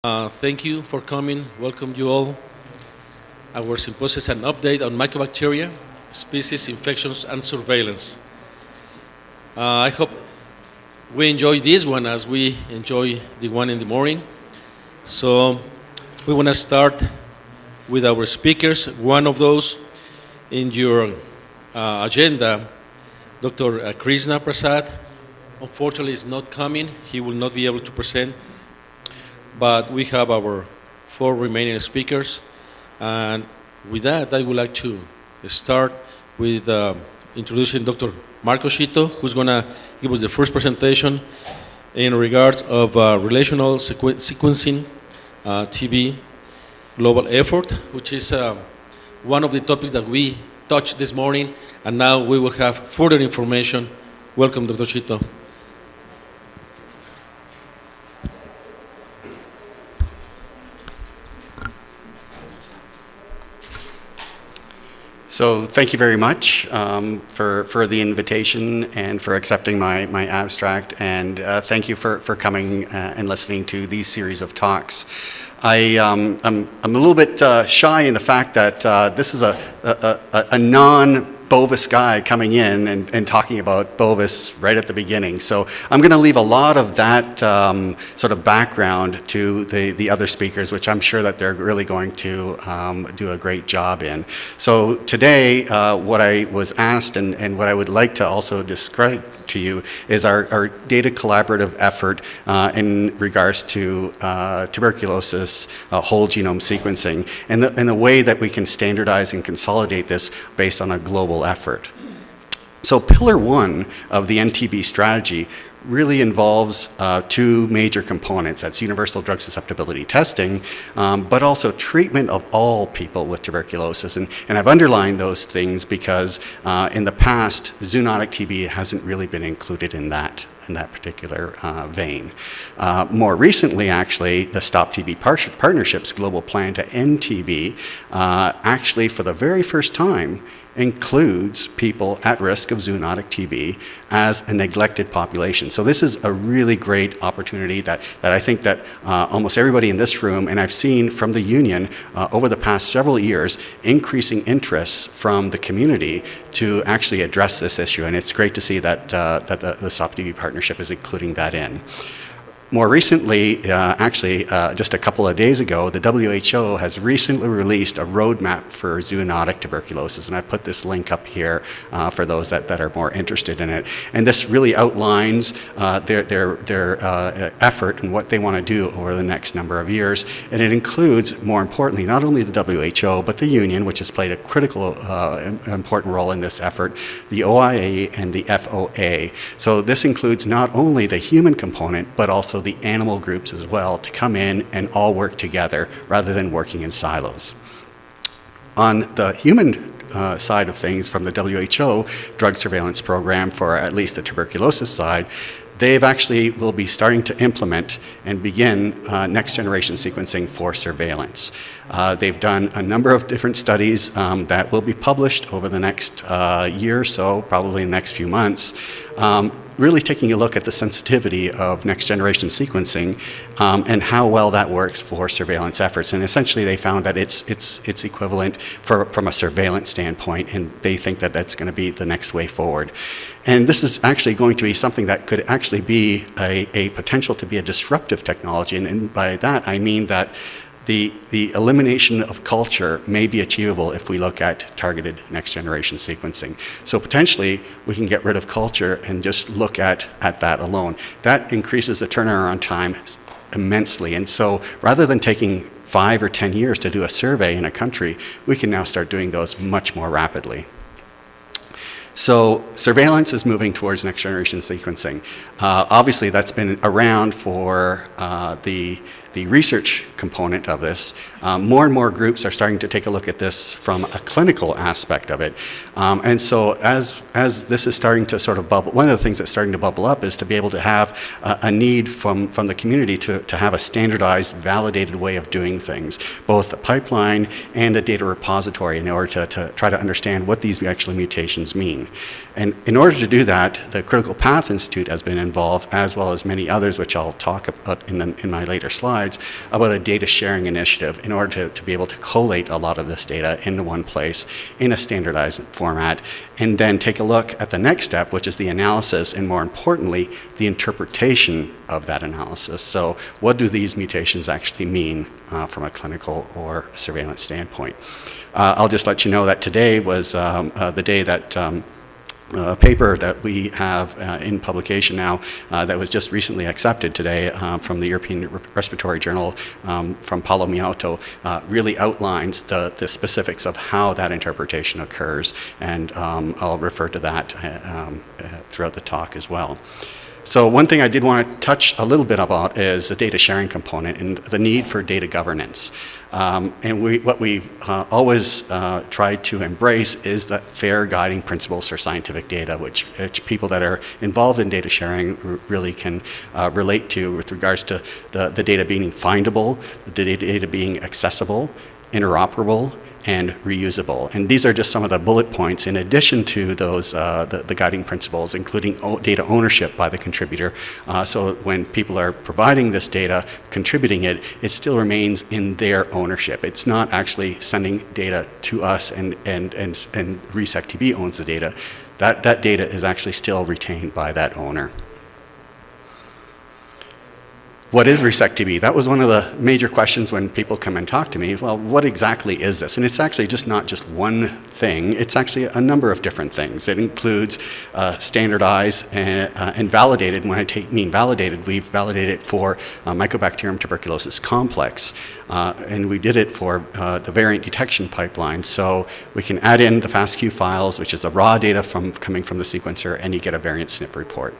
Thank you for coming. Welcome you all. Our symposium is an update on mycobacteria, species, infections, and surveillance. I hope we enjoy this one as we enjoy the one in the morning. So we want to start with our speakers. One of those in your agenda, Dr. Krishna Prasad, unfortunately is not coming. He will not be able to present, but we have our four remaining speakers. And with that, I would like to start with introducing Dr. Marco Shito, who's going to give us the first presentation in regards of relational sequencing TB global effort, which is one of the topics that we touched this morning, and now we will have further information. Welcome, Dr. Shito. So thank you very much for the invitation and for accepting my abstract, and thank you for coming and listening to these series of talks. I'm a little bit shy in the fact that this is a non-Bovis guy coming in and talking about Bovis right at the beginning. So I'm going to leave a lot of that sort of background to the other speakers, which I'm sure that they're really going to do a great job in. So today, what I was asked and what I would like to also describe to you is our data collaborative effort in regards to tuberculosis whole genome sequencing and the way that we can standardize and consolidate this based on a global effort. So pillar one of the NTB strategy really involves two major components. That's universal drug susceptibility testing, but also treatment of all people with tuberculosis. And I've underlined those things because in the past, zoonotic TB hasn't really been included in that particular vein. More recently, actually, the Stop TB Partnership's global plan to end TB actually, for the very first time, includes people at risk of zoonotic TB as a neglected population. So this is a really great opportunity that I think that almost everybody in this room, and I've seen from the union over the past several years, increasing interest from the community to actually address this issue. And it's great to see that the Stop TB Partnership is including that in. More recently, just a couple of days ago, the WHO has recently released a roadmap for zoonotic tuberculosis, and I put this link up here for those that are more interested in it. And this really outlines their effort and what they want to do over the next number of years. And it includes, more importantly, not only the WHO, but the union, which has played a critical, important role in this effort, the OIA and the FOA. So this includes not only the human component, but also the animal groups as well, to come in and all work together rather than working in silos. On the human side of things, from the WHO drug surveillance program, for at least the tuberculosis side, they've actually will be starting to implement and begin next generation sequencing for surveillance. They've done a number of different studies that will be published over the next year or so, probably in the next few months, really taking a look at the sensitivity of next generation sequencing and how well that works for surveillance efforts. And essentially they found that it's equivalent from a surveillance standpoint, and they think that that's going to be the next way forward. And this is actually going to be something that could actually be a potential to be a disruptive technology. And by that I mean that the elimination of culture may be achievable if we look at targeted next generation sequencing. So potentially we can get rid of culture and just look at that alone. That increases the turnaround time immensely. And so rather than taking 5 or 10 years to do a survey in a country, we can now start doing those much more rapidly. So surveillance is moving towards next generation sequencing. Obviously that's been around for the research component of this. More and more groups are starting to take a look at this from a clinical aspect of it. And so as this is starting to sort of bubble, one of the things that's starting to bubble up is to be able to have a need from the community to have a standardized, validated way of doing things, both a pipeline and a data repository, in order to try to understand what these actual mutations mean. And in order to do that, the Critical Path Institute has been involved, as well as many others, which I'll talk about in my later slides. slides about a data sharing initiative in order to be able to collate a lot of this data into one place in a standardized format, and then take a look at the next step, which is the analysis, and more importantly, the interpretation of that analysis. So what do these mutations actually mean from a clinical or surveillance standpoint? I'll just let you know that today was the day that paper that we have in publication now that was just recently accepted today from the European Respiratory Journal from Paolo Miotto really outlines the specifics of how that interpretation occurs, and I'll refer to that throughout the talk as well. So one thing I did want to touch a little bit about is the data sharing component and the need for data governance. And what we've always tried to embrace is that fair guiding principles for scientific data, which people that are involved in data sharing really can relate to with regards to the data being findable, the data being accessible, interoperable, and reusable. And these are just some of the bullet points in addition to those, the guiding principles, including data ownership by the contributor. So when people are providing this data, contributing it, it still remains in their ownership. It's not actually sending data to us and ReSec-TB owns the data. That data is actually still retained by that owner. What is ReSec-TB? That was one of the major questions when people come and talk to me. Well, what exactly is this? And it's actually not just one thing. It's actually a number of different things. It includes standardized and validated. When I mean validated, we've validated for Mycobacterium tuberculosis complex. And we did it for the variant detection pipeline. So we can add in the FASTQ files, which is the raw data coming from the sequencer, and you get a variant SNP report.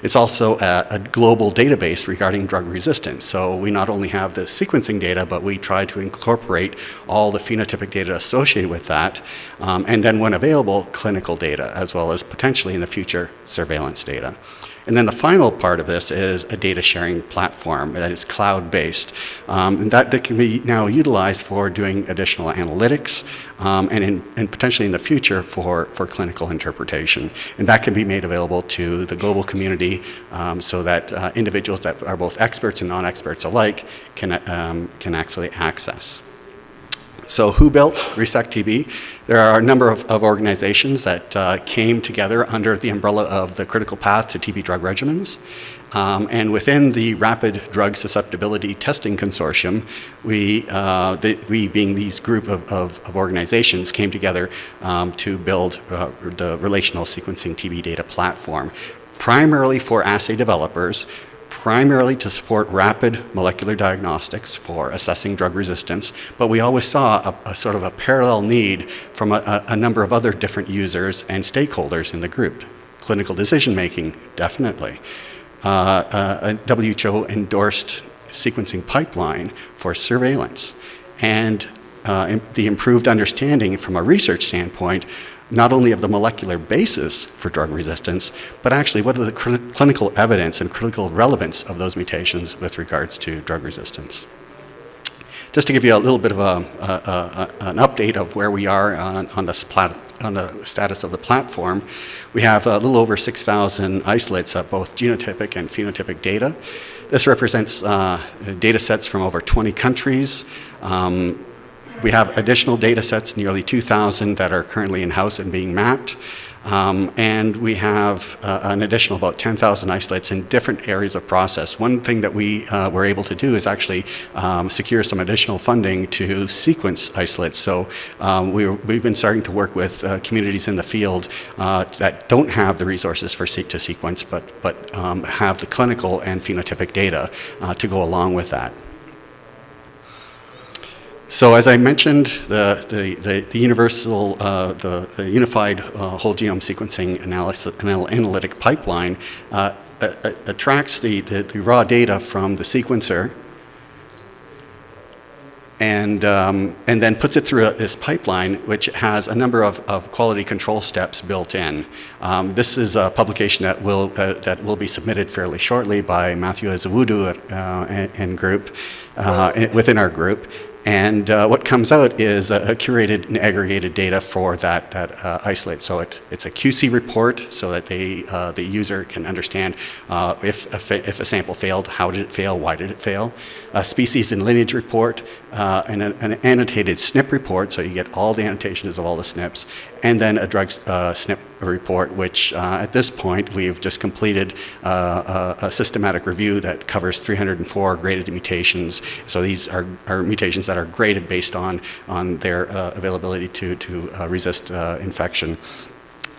It's also a global database regarding drug resistance. So we not only have the sequencing data, but we try to incorporate all the phenotypic data associated with that, and then when available, clinical data, as well as potentially in the future, surveillance data. And then the final part of this is a data sharing platform that is cloud-based. And that can be now utilized for doing additional analytics and potentially in the future for clinical interpretation. And that can be made available to the global community so that individuals that are both experts and non-experts alike can actually access. So who built ReSec-TB? There are a number of organizations that came together under the umbrella of the Critical Path to TB Drug Regimens. And within the Rapid Drug Susceptibility Testing Consortium, we being these group of organizations, came together to build the relational sequencing TB data platform, primarily for assay developers, primarily to support rapid molecular diagnostics for assessing drug resistance, but we always saw a sort of a parallel need from a number of other different users and stakeholders in the group. Clinical decision making, definitely. A WHO-endorsed sequencing pipeline for surveillance, and the improved understanding from a research standpoint not only of the molecular basis for drug resistance, but actually what are the clinical evidence and clinical relevance of those mutations with regards to drug resistance. Just to give you a little bit of an update of where we are on the status of the platform, we have a little over 6,000 isolates of both genotypic and phenotypic data. This represents data sets from over 20 countries. We have additional data sets, nearly 2,000, that are currently in-house and being mapped. And we have an additional about 10,000 isolates in different areas of process. One thing that we were able to do is actually secure some additional funding to sequence isolates. So we've been starting to work with communities in the field that don't have the resources to sequence, but have the clinical and phenotypic data to go along with that. So as I mentioned, the universal, the unified whole genome sequencing analytic pipeline attracts the raw data from the sequencer and then puts it through this pipeline, which has a number of quality control steps built in. This is a publication that will be submitted fairly shortly by Matthew Azawudu and group within our group. And what comes out is a curated and aggregated data for that isolate. So it's a QC report so that the user can understand if a sample failed, how did it fail, why did it fail. A species and lineage report, and an annotated SNP report, so you get all the annotations of all the SNPs, and then a drug SNP report, which at this point we've just completed a systematic review that covers 304 graded mutations. So these are mutations that are graded based on their availability to resist infection.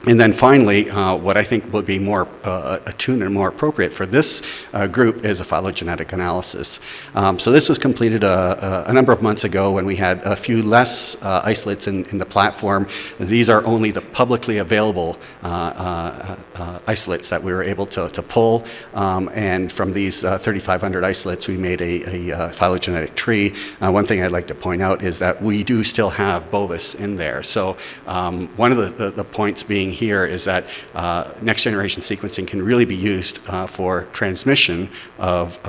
And then finally, what I think would be more attuned and more appropriate for this group is a phylogenetic analysis. So this was completed a number of months ago when we had a few less isolates in the platform. These are only the publicly available isolates that we were able to pull. And from these 3,500 isolates, we made a phylogenetic tree. One thing I'd like to point out is that we do still have bovis in there. So one of the points being here is that next generation sequencing can really be used for transmission of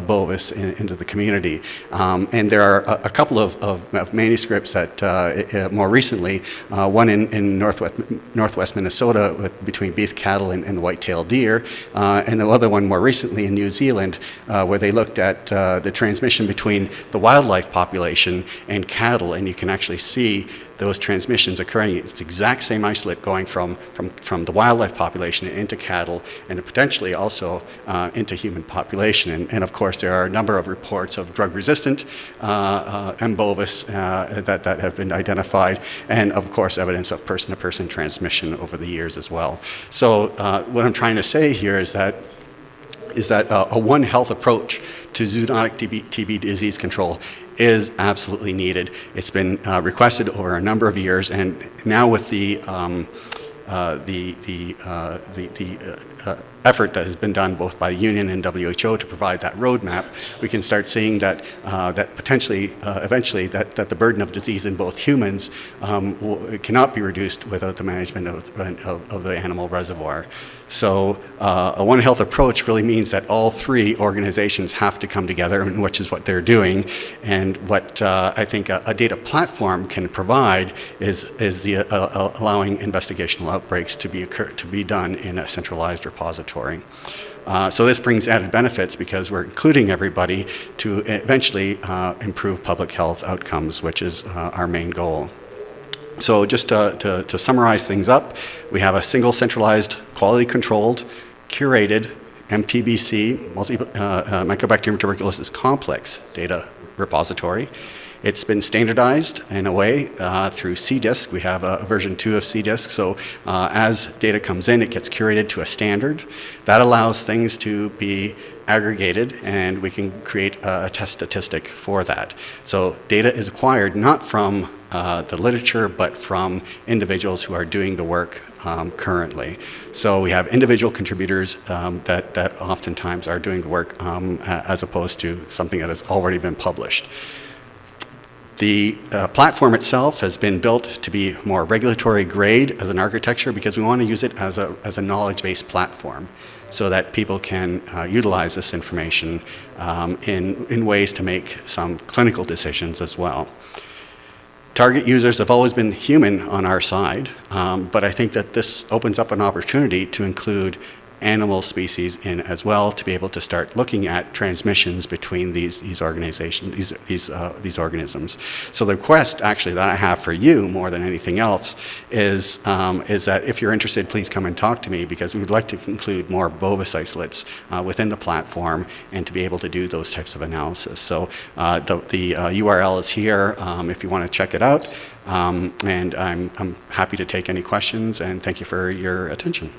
bovis into the community. And there are a couple of manuscripts that more recently, one in northwest Minnesota between beef cattle and the white-tailed deer, and the other one more recently in New Zealand where they looked at the transmission between the wildlife population and cattle, and you can actually see those transmissions occurring. It's the exact same isolate going from the wildlife population into cattle and potentially also into human population. And of course, there are a number of reports of drug-resistant M. bovis that have been identified, and of course, evidence of person-to-person transmission over the years as well. So what I'm trying to say here is that a One Health approach to zoonotic TB disease control is absolutely needed. It's been requested over a number of years, and now with the effort that has been done both by the union and WHO to provide that roadmap, we can start seeing that potentially, eventually, that the burden of disease in both humans cannot be reduced without the management of the animal reservoir. So a One Health approach really means that all three organizations have to come together, which is what they're doing. And what I think a data platform can provide is the allowing investigational outbreaks to be done in a centralized repository. So this brings added benefits because we're including everybody to eventually improve public health outcomes, which is our main goal. So just to summarize things up, we have a single centralized, quality-controlled, curated MTBC, Mycobacterium tuberculosis complex data repository. It's been standardized in a way through CDISC. We have a version 2 of CDISC, so as data comes in, it gets curated to a standard. That allows things to be aggregated, and we can create a test statistic for that. So data is acquired not from the literature, but from individuals who are doing the work currently. So we have individual contributors that oftentimes are doing the work as opposed to something that has already been published. The platform itself has been built to be more regulatory grade as an architecture because we want to use it as a knowledge-based platform so that people can utilize this information in ways to make some clinical decisions as well. Target users have always been human on our side, but I think that this opens up an opportunity to include animal species in as well to be able to start looking at transmissions between these organizations, these organisms. So the request actually that I have for you more than anything else is that if you're interested, please come and talk to me because we would like to include more bovis isolates within the platform and to be able to do those types of analysis. So the URL is here if you want to check it out, and I'm happy to take any questions, and thank you for your attention.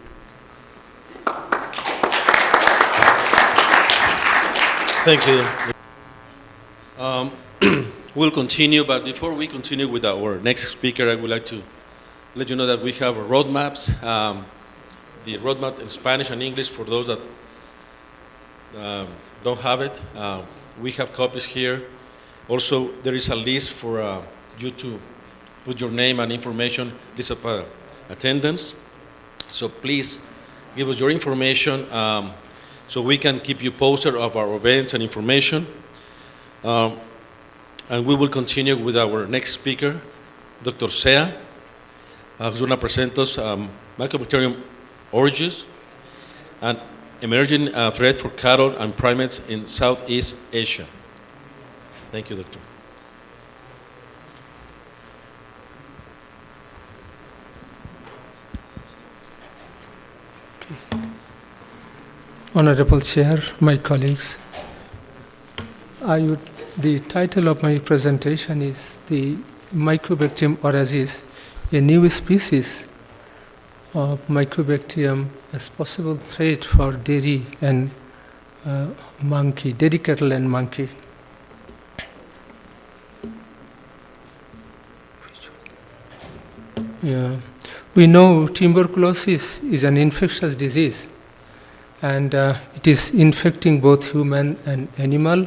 Thank you. We'll continue, but before we continue with our next speaker, I would like to let you know that we have roadmaps, the roadmap in Spanish and English for those that don't have it. We have copies here. Also, there is a list for you to put your name and information, list of attendance. So please give us your information so we can keep you posted of our events and information. And we will continue with our next speaker, Dr. Sea, who's going to present us Mycobacterium origins and emerging threat for cattle and primates in Southeast Asia. Thank you, Doctor. Honorable Chair, my colleagues, the title of my presentation is the Mycobacterium oryzis, a new species of Mycobacterium as possible threat for dairy and dairy cattle and monkey. Yeah. We know tuberculosis is an infectious disease, and it is infecting both human and animal.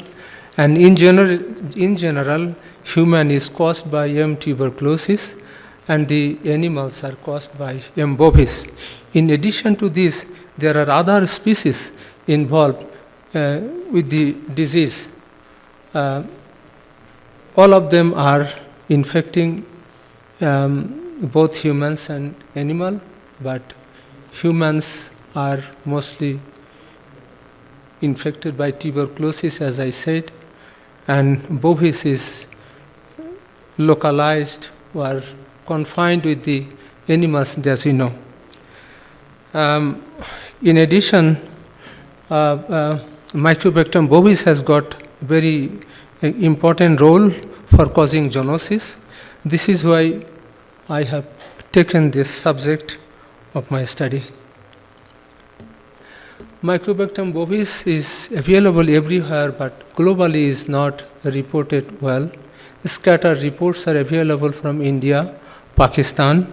And in general, human is caused by M. tuberculosis, and the animals are caused by M. bovis. In addition to this, there are other species involved with the disease. All of them are infecting both humans and animal, but humans are mostly infected by tuberculosis, as I said, and bovis is localized or confined with the animals, as you know. In addition, Mycobacterium bovis has got a very important role for causing zoonosis. This is why I have taken this subject of my study. Mycobacterium bovis is available everywhere, but globally is not reported well. Scattered reports are available from India, Pakistan,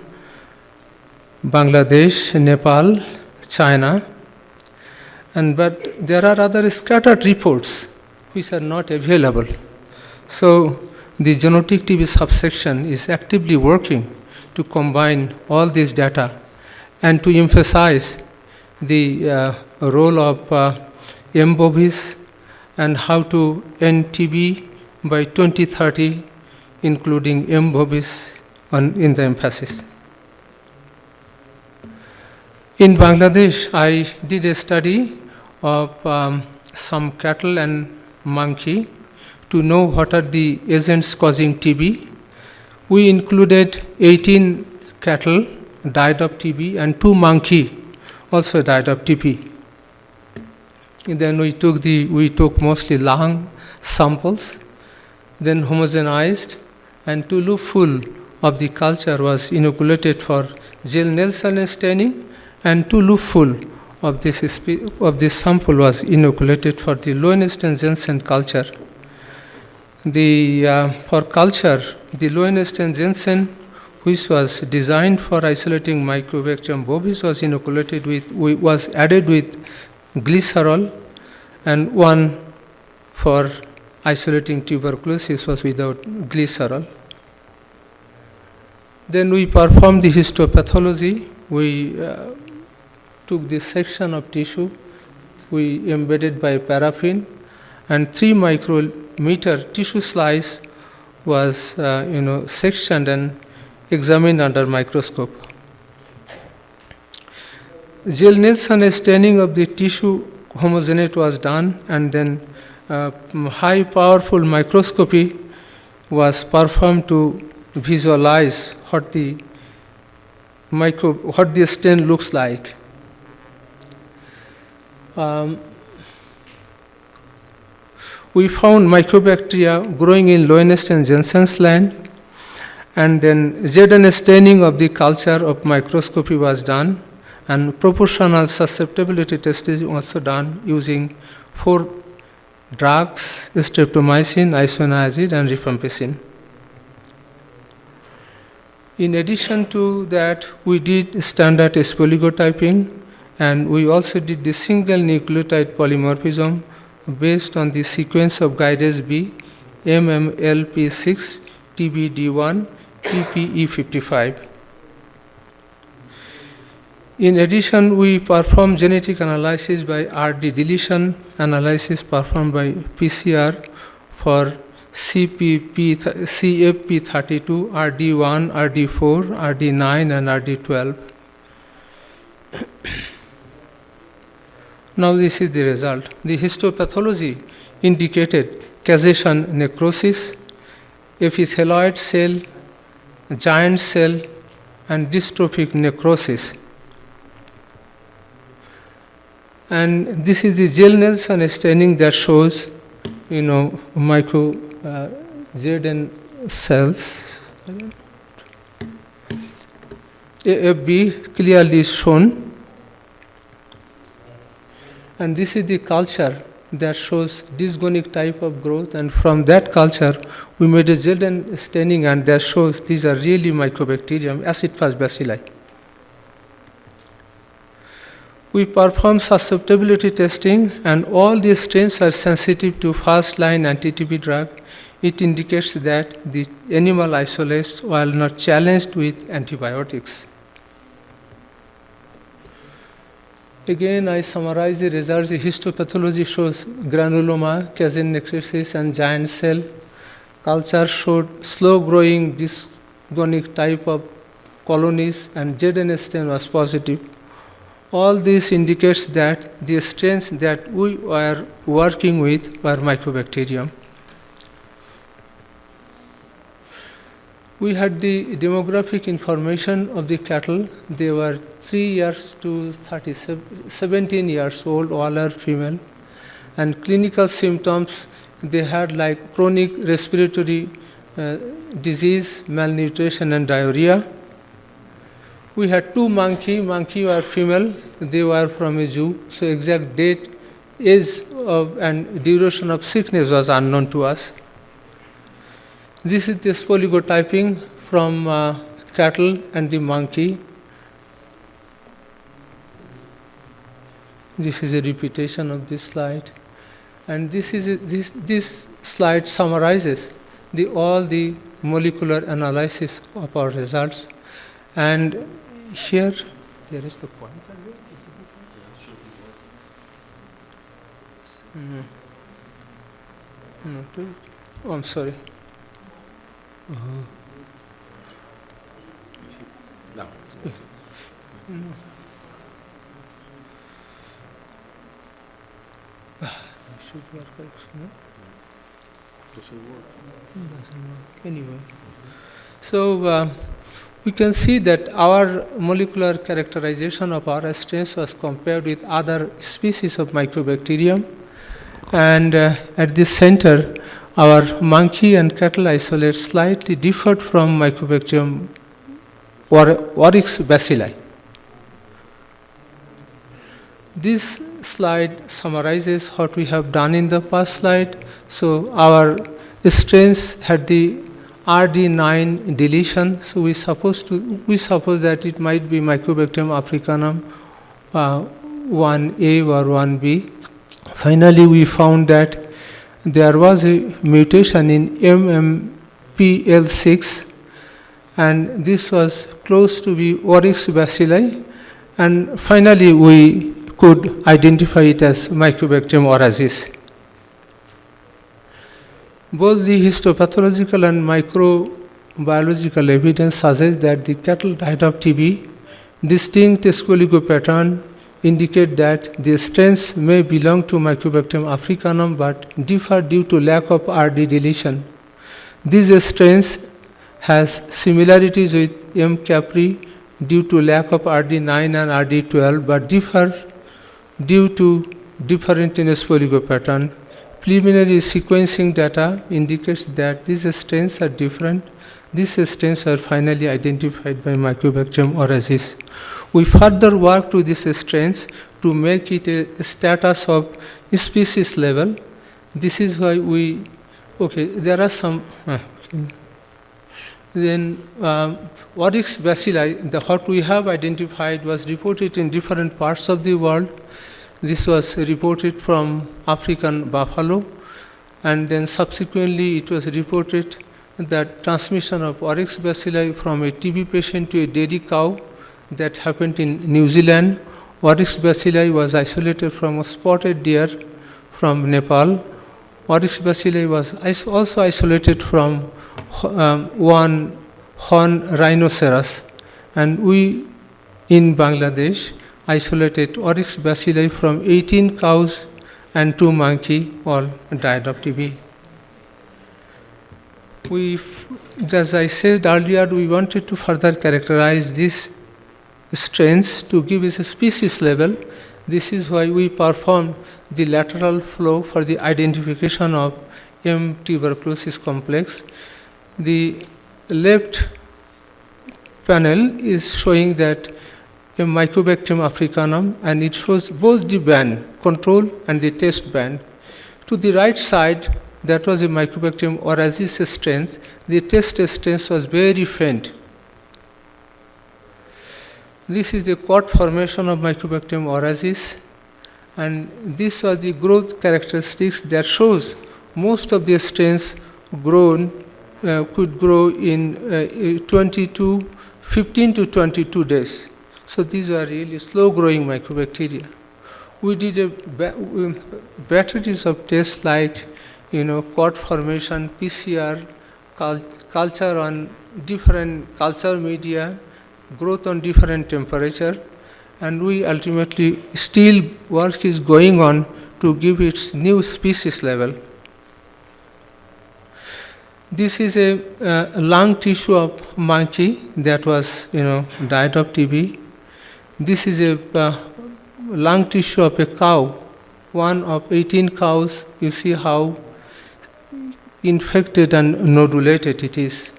Bangladesh, Nepal, China, but there are other scattered reports which are not available. So the zoonotic TB subsection is actively working to combine all this data and to emphasize the role of M. bovis and how to end TB by 2030, including M. bovis in the emphasis. In Bangladesh, I did a study of some cattle and monkey to know what are the agents causing TB. We included 18 cattle died of TB and 2 monkey also died of TB. And then we took mostly lung samples, then homogenized, and 2 loop full of the culture was inoculated for Gill-Nielsen staining, and 2 loop full of this sample was inoculated for the Lowenstein-Jensen culture. For culture, the Lowenstein-Jensen, which was designed for isolating Mycobacterium bovis, was added with glycerol, and one for isolating tuberculosis was without glycerol. Then we performed the histopathology. We took this section of tissue, we embedded by paraffin, and 3 micrometer tissue slice was sectioned and examined under microscope. Gill-Nielsen staining of the tissue homogenate was done, and then high powerful microscopy was performed to visualize what the stain looks like. We found mycobacteria growing in Lowenstein-Jensen's land, and then ZN staining of the culture of microscopy was done, and proportional susceptibility testing was also done using 4 drugs: streptomycin, isoniazid, and rifampicin. In addition to that, we did standard spoligotyping, and we also did the single nucleotide polymorphism based on the sequence of guidase B, MMLP6, TBD1, PPE55. In addition, we performed genetic analysis by RD deletion analysis performed by PCR for CFP32, RD1, RD4, RD9, and RD12. Now this is the result. The histopathology indicated causation necrosis, epithelioid cell, giant cell, and dystrophic necrosis. And this is the Zell-Nelson staining that shows, micro ZN cells. AFB clearly is shown. And this is the culture that shows dysgonic type of growth, and from that culture we made a Zell staining, and that shows these are really mycobacterium, acid-fast bacilli. We perform susceptibility testing, and all these strains are sensitive to first-line anti-TB drug. It indicates that the animal isolates were not challenged with antibiotics. Again, I summarize the results. The histopathology shows granuloma, casein necrosis, and giant cell. Culture showed slow-growing dysgonic type of colonies, and ZN stain was positive. All this indicates that the strains that we were working with were mycobacterium. We had the demographic information of the cattle. They were 3 years to 17 years old, all are female. And clinical symptoms, they had like chronic respiratory disease, malnutrition, and diarrhea. We had 2 monkey were female, they were from a zoo, so exact date, age and duration of sickness was unknown to us. This is this polygotyping from cattle and the monkey. This is a repetition of this slide, and this slide summarizes all the molecular analysis of our results. And here there is the point. Oh, I'm sorry. No. Should work, no? Doesn't work. Doesn't work. Anyway, so we can see that our molecular characterization of our strains was compared with other species of mycobacterium, and at the center, our monkey and cattle isolates slightly differed from mycobacterium oryx bacilli. This slide summarizes what we have done in the past slide. So our strains had the RD9 deletion, so we suppose that it might be Mycobacterium africanum 1A or 1B. Finally, we found that there was a mutation in MMPL6, and this was close to be oryx bacilli, and finally we could identify it as Mycobacterium oryzis. Both the histopathological and microbiological evidence suggests that the cattle died of TB. Distinct oligo pattern indicate that the strains may belong to Mycobacterium africanum but differ due to lack of RD deletion. These strains has similarities with M. capri due to lack of RD9 and RD12 but differ due to different oligo pattern. Preliminary sequencing data indicates that these strains are different. These strains are finally identified by Mycobacterium oryzis. We further worked with these strains to make it a status of species level. This is why there are some. Then oryx bacilli, what we have identified was reported in different parts of the world. This was reported from African buffalo, and then subsequently it was reported that transmission of oryx bacilli from a TB patient to a dairy cow that happened in New Zealand. Oryx bacilli was isolated from a spotted deer from Nepal. Oryx bacilli was also isolated from one horned rhinoceros, and we in Bangladesh isolated Oryx bacilli from 18 cows and 2 monkey, all died of TB. As I said earlier, we wanted to further characterize these strains to give us a species level. This is why we performed the lateral flow for the identification of M. tuberculosis complex. The left panel is showing that a Mycobacterium africanum, and it shows both the band, control and the test band. To the right side, that was a Mycobacterium oryzis strain. The test strain was very faint. This is the cord formation of Mycobacterium oryzis, and these are the growth characteristics that shows most of the strains could grow in 15 to 22 days. So these are really slow-growing mycobacteria. We did batteries of tests like, cord formation, PCR, culture on different culture media, growth on different temperature, and we ultimately still work is going on to give its new species level. This is a lung tissue of monkey that was, died of TB. This is a lung tissue of a cow, one of 18 cows. You see how infected and nodulated it is.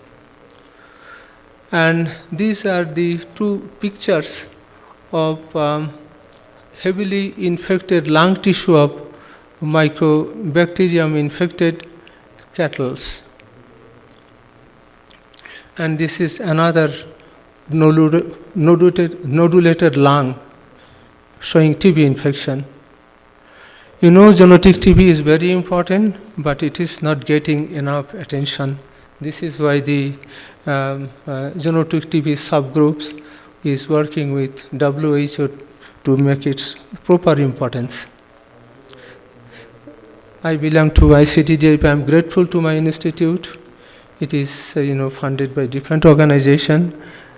And these are the two pictures of heavily infected lung tissue of Mycobacterium infected cattle. And this is another nodulated lung showing TB infection. Zoonotic TB is very important, but it is not getting enough attention. This is why the zoonotic TB subgroups is working with WHO to make its proper importance. I belong to ICTDIP. I am grateful to my institute. It is funded by different organizations,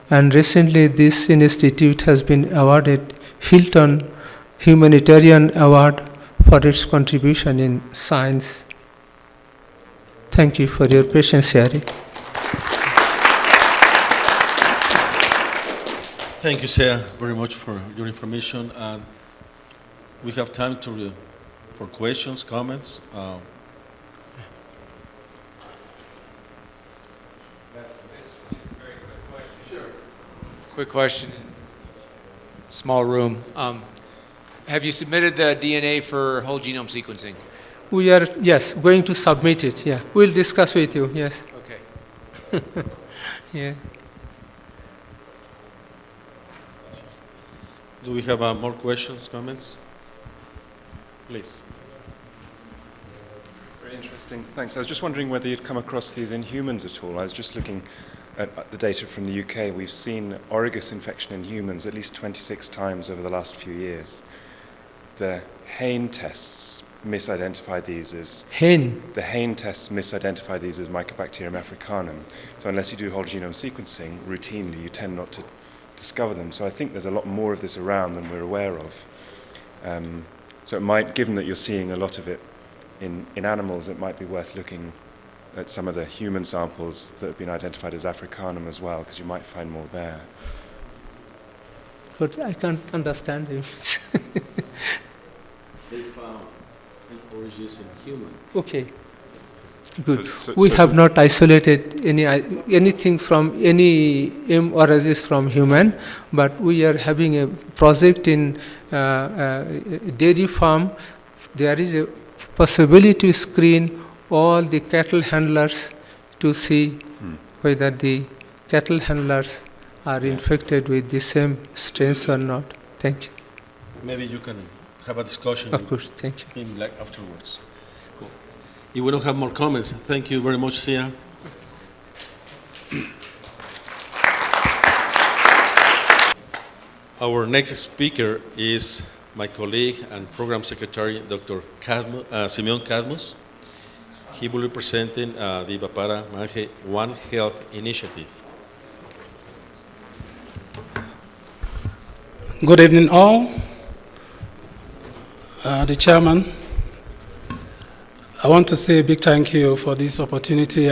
and recently this institute has been awarded Hilton Humanitarian Award for its contribution in science. Thank you for your patience, Harry. Thank you, Sia, very much for your information. And we have time for questions, comments. Quick question. Small room. Have you submitted the DNA for whole genome sequencing? We are, yes, going to submit it. Yeah, we'll discuss with you. Yes. Okay. Yeah. Do we have more questions, comments? Please. Very interesting. Thanks. I was just wondering whether you'd come across these in humans at all. I was just looking at the data from the UK. We've seen Origus infection in humans at least 26 times over the last few years. The Hain tests misidentify these as... Hain? The Hain tests misidentify these as Mycobacterium africanum. So unless you do whole genome sequencing routinely, you tend not to discover them. So I think there's a lot more of this around than we're aware of. So it might, given that you're seeing a lot of it in animals, it might be worth looking at some of the human samples that have been identified as Africanum as well, because you might find more there. But I can't understand him. They found origins in human. Okay. Good. We have not isolated anything from any M. oryzis from human, but we are having a project in dairy farm. There is a possibility to screen all the cattle handlers to see whether the cattle handlers are infected with the same strains or not. Thank you. Maybe you can have a discussion. Of course, thank you. Afterwards. Cool. If we don't have more comments, thank you very much, Sia. Our next speaker is my colleague and program secretary, Dr. Simeon Cadmus. he will be presenting the Bapara Manje One Health Initiative. Good evening, all. The chairman, I want to say a big thank you for this opportunity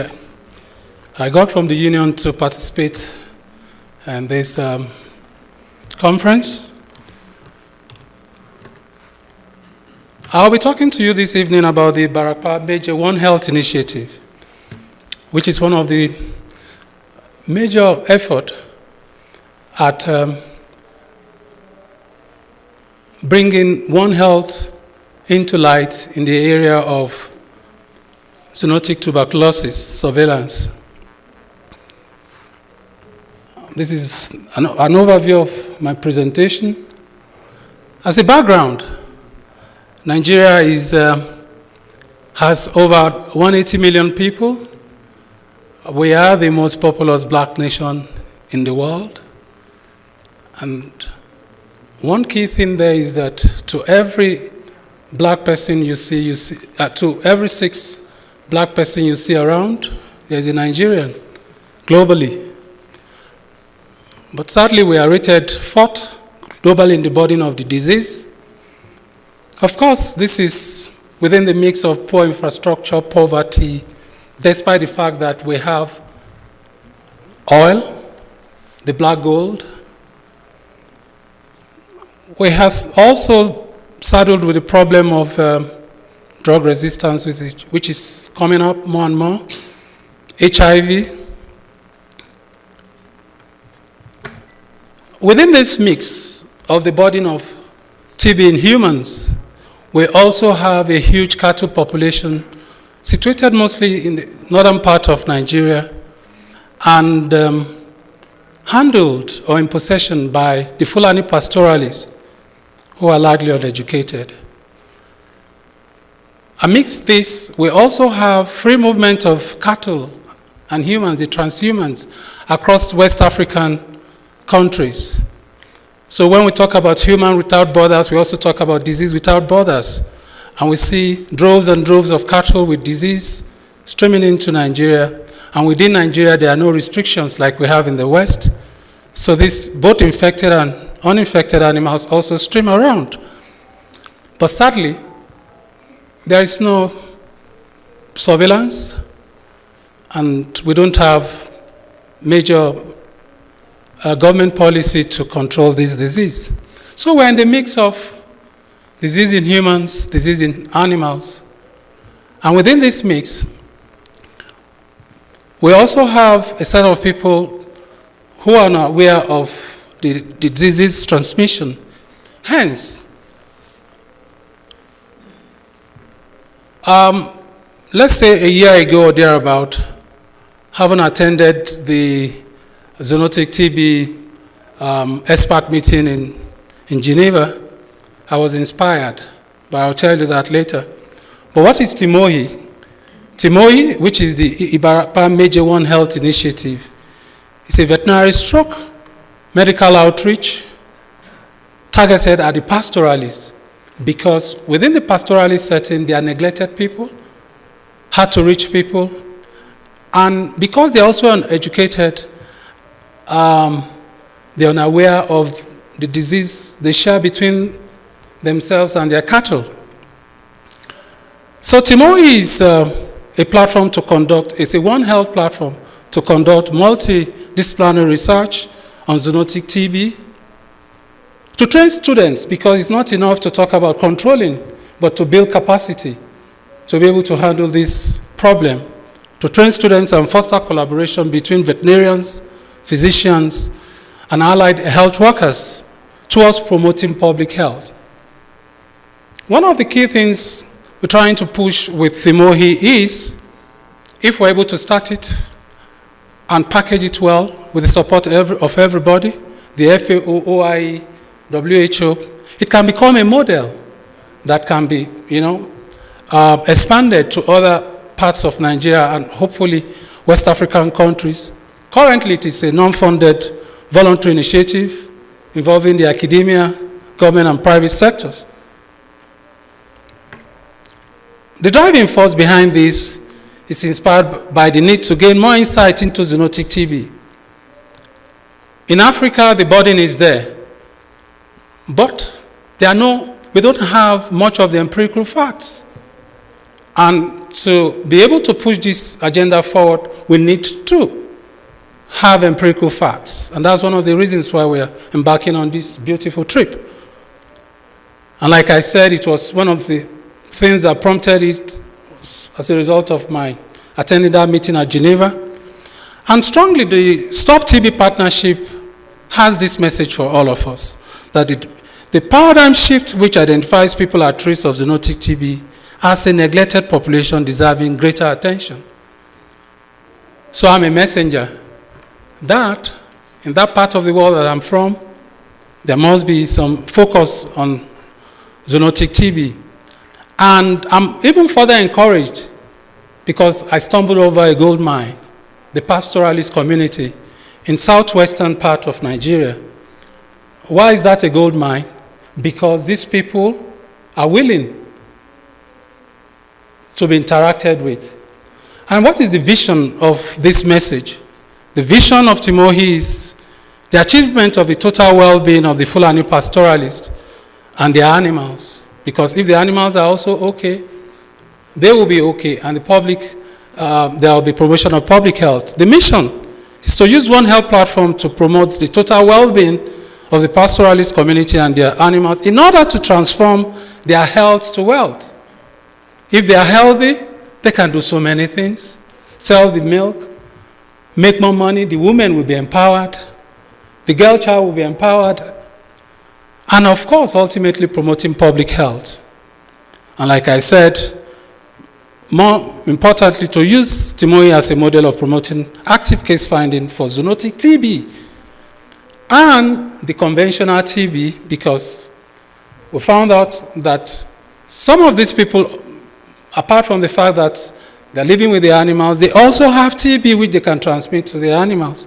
I got from the union to participate in this conference. I'll be talking to you this evening about the Bapara Manje One Health Initiative, which is one of the major efforts at bringing One Health into light in the area of zoonotic tuberculosis surveillance. This is an overview of my presentation. As a background, Nigeria has over 180 million people. We are the most populous black nation in the world. And one key thing there is that to every black person you see to every 6 black person you see around, there's a Nigerian globally. But sadly, we are rated 4th globally in the burden of the disease. Of course, this is within the mix of poor infrastructure, poverty, despite the fact that we have oil, the black gold. We have also saddled with the problem of drug resistance, which is coming up more and more, HIV. Within this mix of the burden of TB in humans, we also have a huge cattle population situated mostly in the northern part of Nigeria and handled or in possession by the Fulani pastoralists who are largely uneducated. Amidst this, we also have free movement of cattle and humans, the transhumans, across West African countries. So when we talk about human without borders, we also talk about disease without borders. And we see droves and droves of cattle with disease streaming into Nigeria. And within Nigeria, there are no restrictions like we have in the West. So these both infected and uninfected animals also stream around. But sadly, there is no surveillance, and we don't have major government policy to control this disease. So we're in the mix of disease in humans, disease in animals. And within this mix, we also have a set of people who are not aware of the disease transmission. Hence, let's say a year ago or thereabout, having attended the zoonotic TB expert meeting in Geneva, I was inspired, but I'll tell you that later. But what is TIMOHI? TIMOHI, which is the Bapara Manje One Health Initiative, is a veterinary stroke medical outreach targeted at the pastoralists, because within the pastoralist setting, they are neglected people, hard to reach people, and because they're also uneducated, they're unaware of the disease they share between themselves and their cattle. So TIMOHI is a platform to conduct, it's a One Health platform to conduct multidisciplinary research on zoonotic TB, to train students, because it's not enough to talk about controlling, but to build capacity to be able to handle this problem, to train students and foster collaboration between veterinarians, physicians, and allied health workers towards promoting public health. One of the key things we're trying to push with TIMOHI is, if we're able to start it and package it well with the support of everybody, the FAO, OIE, WHO, it can become a model that can be, expanded to other parts of Nigeria and hopefully West African countries. Currently, it is a non-funded voluntary initiative involving the academia, government, and private sectors. The driving force behind this is inspired by the need to gain more insight into zoonotic TB. In Africa, the burden is there, but we don't have much of the empirical facts. And to be able to push this agenda forward, we need to have empirical facts. And that's one of the reasons why we are embarking on this beautiful trip. And like I said, it was one of the things that prompted it as a result of my attending that meeting at Geneva. And strongly, the Stop TB Partnership has this message for all of us, that the paradigm shift which identifies people at risk of zoonotic TB as a neglected population deserving greater attention. So I'm a messenger that in that part of the world that I'm from, there must be some focus on zoonotic TB. And I'm even further encouraged because I stumbled over a gold mine, the pastoralist community in southwestern part of Nigeria. Why is that a gold mine? Because these people are willing to be interacted with. And what is the vision of this message? The vision of Timohi is the achievement of the total well-being of the Fulani pastoralists and their animals. Because if the animals are also okay, they will be okay, and the public, there will be promotion of public health. The mission is to use One Health platform to promote the total well-being of the pastoralist community and their animals in order to transform their health to wealth. If they are healthy, they can do so many things. Sell the milk, make more money, the woman will be empowered, the girl child will be empowered, and of course, ultimately promoting public health. And like I said, more importantly, to use Timohi as a model of promoting active case finding for zoonotic TB and the conventional TB, because we found out that some of these people, apart from the fact that they're living with the animals, they also have TB which they can transmit to the animals.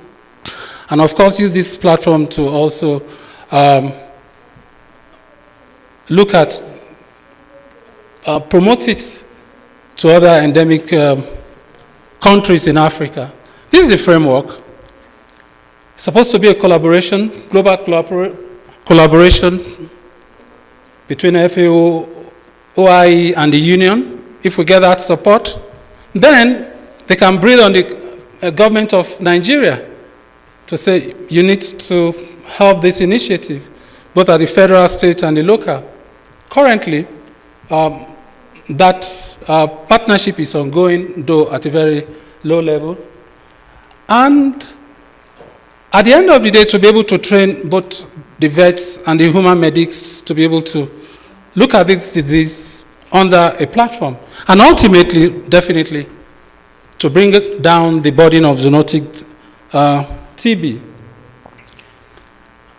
And of course, use this platform to also look at, promote it to other endemic countries in Africa. This is a framework. It's supposed to be a collaboration, global collaboration between FAO, OIE, and the Union. If we get that support, then they can breathe on the government of Nigeria to say, you need to help this initiative, both at the federal, state, and the local. Currently, that partnership is ongoing, though at a very low level. And at the end of the day, to be able to train both the vets and the human medics to be able to look at this disease under a platform. And ultimately, definitely, to bring down the burden of zoonotic TB.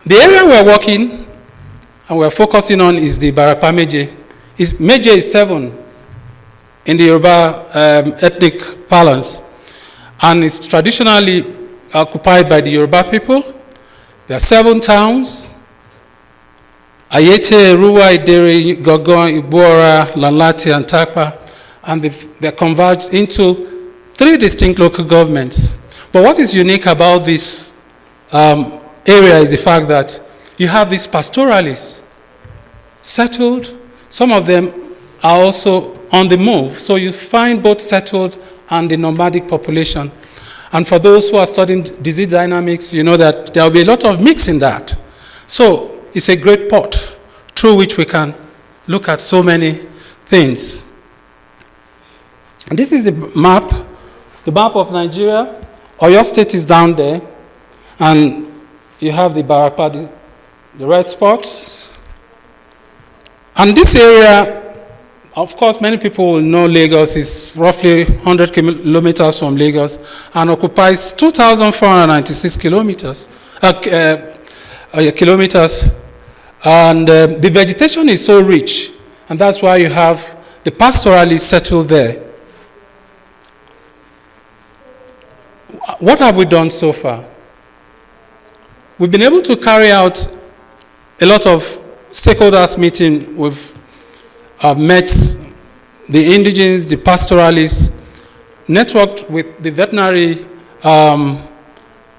The area we're working and we're focusing on is the Barapa Meje. Meje is 7 in the Yoruba ethnic parlance, and it's traditionally occupied by the Yoruba people. There are 7 towns: Ayete, Eruwa, Idere, Gogon, Igbora, Lanlati, and Takpa, and they're converged into 3 distinct local governments. But what is unique about this area is the fact that you have these pastoralists settled. Some of them are also on the move. So you find both settled and the nomadic population. And for those who are studying disease dynamics, you know that there will be a lot of mix in that. So it's a great pot through which we can look at so many things. And this is the map of Nigeria. Oyo State is down there, and you have the Barapa, the red spots. And this area, of course, many people will know Lagos is roughly 100 kilometers from Lagos and occupies 2,496 kilometers. And the vegetation is so rich, and that's why you have the pastoralists settled there. What have we done so far? We've been able to carry out a lot of stakeholders meeting. We've met the indigenes, the pastoralists, networked with the veterinary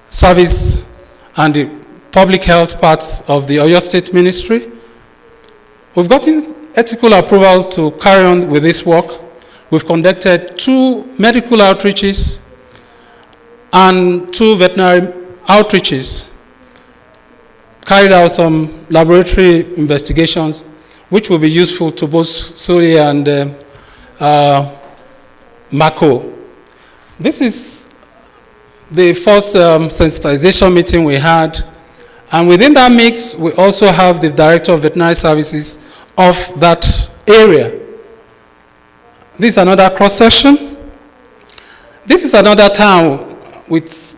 service and the public health parts of the Oyo State Ministry. We've gotten ethical approval to carry on with this work. We've conducted 2 medical outreaches and 2 veterinary outreaches, carried out some laboratory investigations, which will be useful to both Suri and Mako. This is the first sensitization meeting we had, and within that mix, we also have the Director of Veterinary Services of that area. This is another cross-section. This is another town with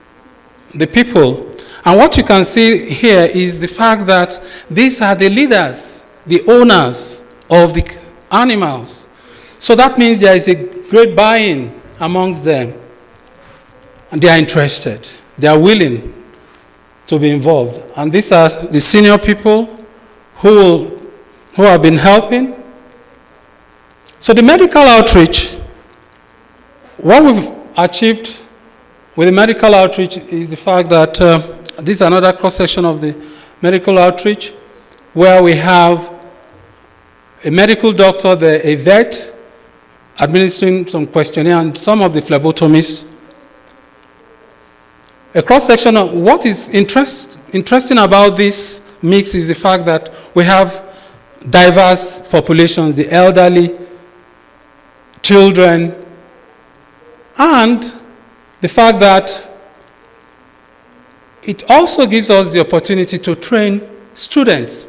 the people. And what you can see here is the fact that these are the leaders, the owners of the animals. So that means there is a great buy-in amongst them. And they are interested. They are willing to be involved. And these are the senior people who have been helping. So the medical outreach, what we've achieved with the medical outreach is the fact that this is another cross-section of the medical outreach, where we have a medical doctor there, a vet, administering some questionnaire and some of the phlebotomies. A cross-section of what is interesting about this mix is the fact that we have diverse populations, the elderly, children, and the fact that it also gives us the opportunity to train students.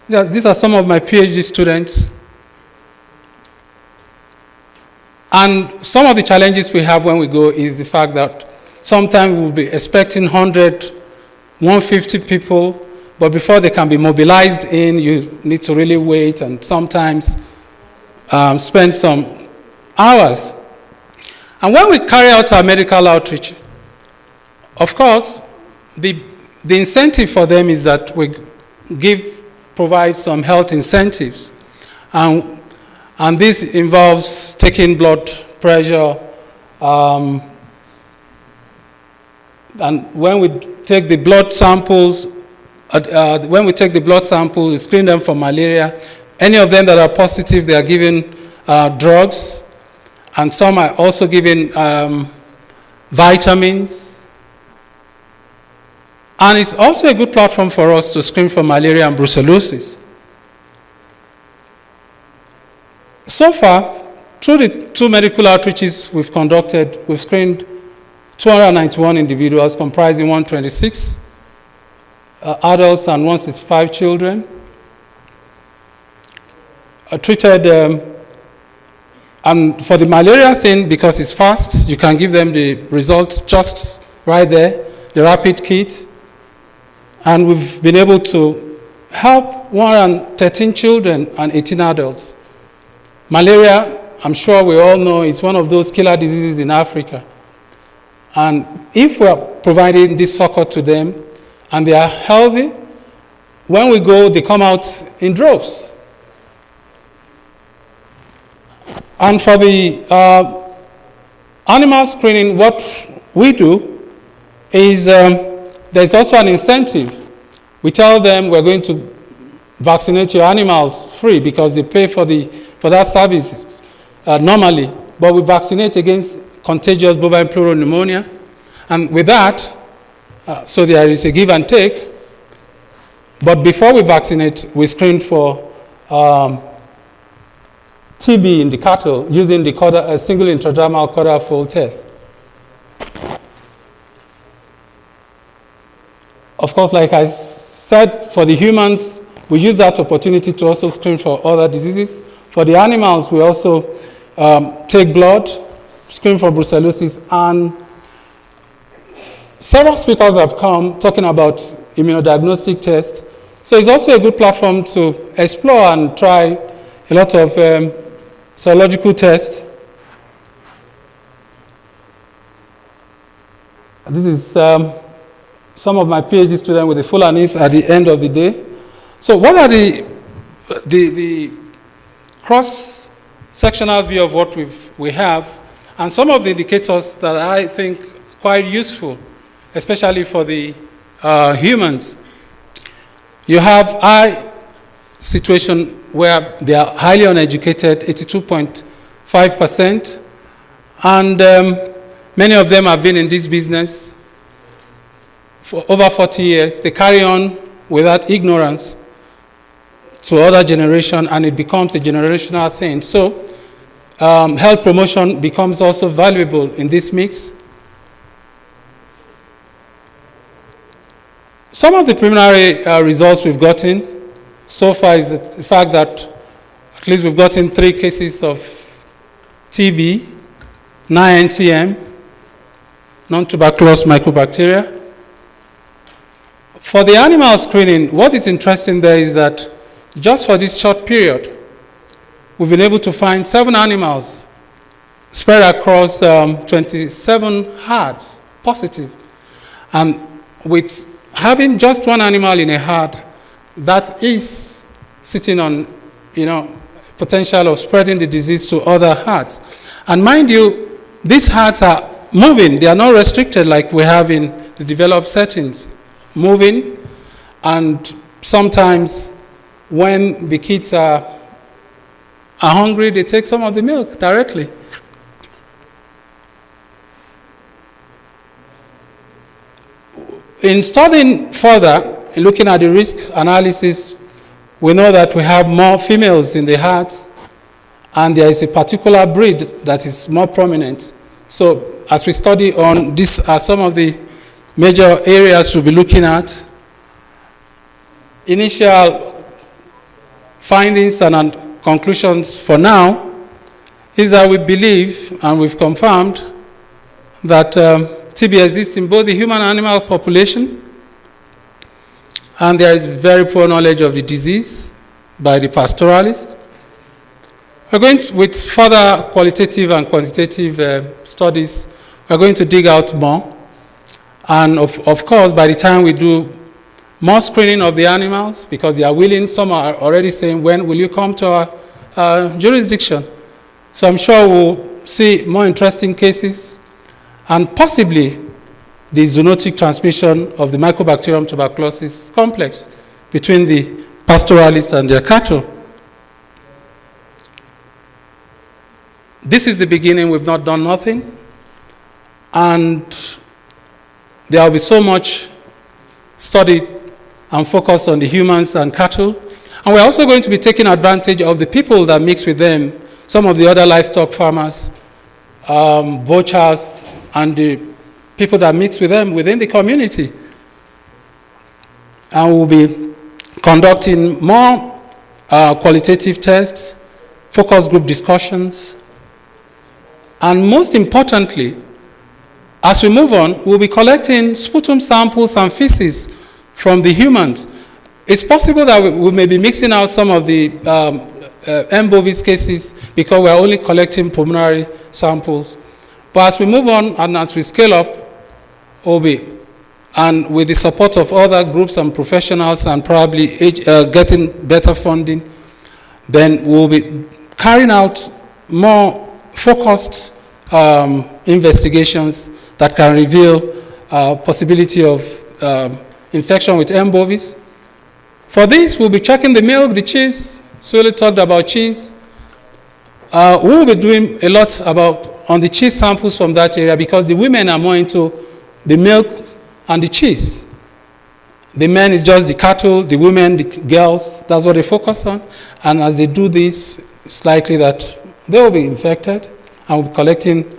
These are some of my PhD students. And some of the challenges we have when we go is the fact that sometimes we'll be expecting 100, 150 people, but before they can be mobilized in, you need to really wait and sometimes spend some hours. And when we carry out our medical outreach, of course, the incentive for them is that we provide some health incentives. And this involves taking blood pressure. And when we take the blood samples, we screen them for malaria. Any of them that are positive, they are given drugs. And some are also given vitamins. And it's also a good platform for us to screen for malaria and brucellosis. So far, through the 2 medical outreaches we've conducted, we've screened 291 individuals comprising 126 adults and 165 children. Treated, and for the malaria thing, because it's fast, you can give them the results just right there, the rapid kit. And we've been able to help 113 children and 18 adults. Malaria, I'm sure we all know, is one of those killer diseases in Africa. And if we're providing this succor to them and they are healthy, when we go, they come out in droves. And for the animal screening, what we do is there's also an incentive. We tell them we're going to vaccinate your animals free because they pay for that service normally, but we vaccinate against contagious bovine pleural pneumonia. And with that, so there is a give and take. But before we vaccinate, we screen for TB in the cattle using the single intradermal caudal fold test. Of course, like I said, for the humans, we use that opportunity to also screen for other diseases. For the animals, we also take blood, screen for brucellosis, and several speakers have come talking about immunodiagnostic tests. So it's also a good platform to explore and try a lot of serological tests. This is some of my PhD students with the Fulanis at the end of the day. So what are the cross-sectional view of what we have? And some of the indicators that I think quite useful, especially for the humans, you have eye situation where they are highly uneducated, 82.5%, and many of them have been in this business for over 40 years. They carry on with that ignorance to other generation, and it becomes a generational thing. So health promotion becomes also valuable in this mix. Some of the preliminary results we've gotten so far is the fact that at least we've gotten 3 cases of TB, 9 NTM, non-tuberculous mycobacteria. For the animal screening, what is interesting there is that just for this short period, we've been able to find 7 animals spread across 27 herds positive. And with having just 1 animal in a herd, that is sitting on, potential of spreading the disease to other herds. And mind you, these herds are moving. They are not restricted like we have in the developed settings. Moving, and sometimes when the kids are hungry, they take some of the milk directly. In studying further, looking at the risk analysis, we know that we have more females in the herds, and there is a particular breed that is more prominent. So as we study on, these are some of the major areas we'll be looking at. Initial findings and conclusions for now is that we believe, and we've confirmed, that TB exists in both the human and animal population, and there is very poor knowledge of the disease by the pastoralists. We're going to, with further qualitative and quantitative studies, we're going to dig out more. And of course, by the time we do more screening of the animals, because they are willing, some are already saying, when will you come to our jurisdiction? So I'm sure we'll see more interesting cases, and possibly the zoonotic transmission of the Mycobacterium tuberculosis complex between the pastoralists and their cattle. This is the beginning. We've not done nothing. And there will be so much study and focus on the humans and cattle. And we're also going to be taking advantage of the people that mix with them, some of the other livestock farmers, butchers, and the people that mix with them within the community. And we'll be conducting more qualitative tests, focus group discussions, and most importantly, as we move on, we'll be collecting sputum samples and feces from the humans. It's possible that we may be mixing out some of the M. bovis cases because we're only collecting pulmonary samples. But as we move on and as we scale up, and with the support of other groups and professionals and probably getting better funding, then we'll be carrying out more focused investigations that can reveal possibility of infection with M. bovis. For this, we'll be checking the milk, the cheese. Sueli talked about cheese. We will be doing a lot on the cheese samples from that area because the women are more into the milk and the cheese. The men is just the cattle, the women, the girls, that's what they focus on. And as they do this, it's likely that they will be infected, and we'll be collecting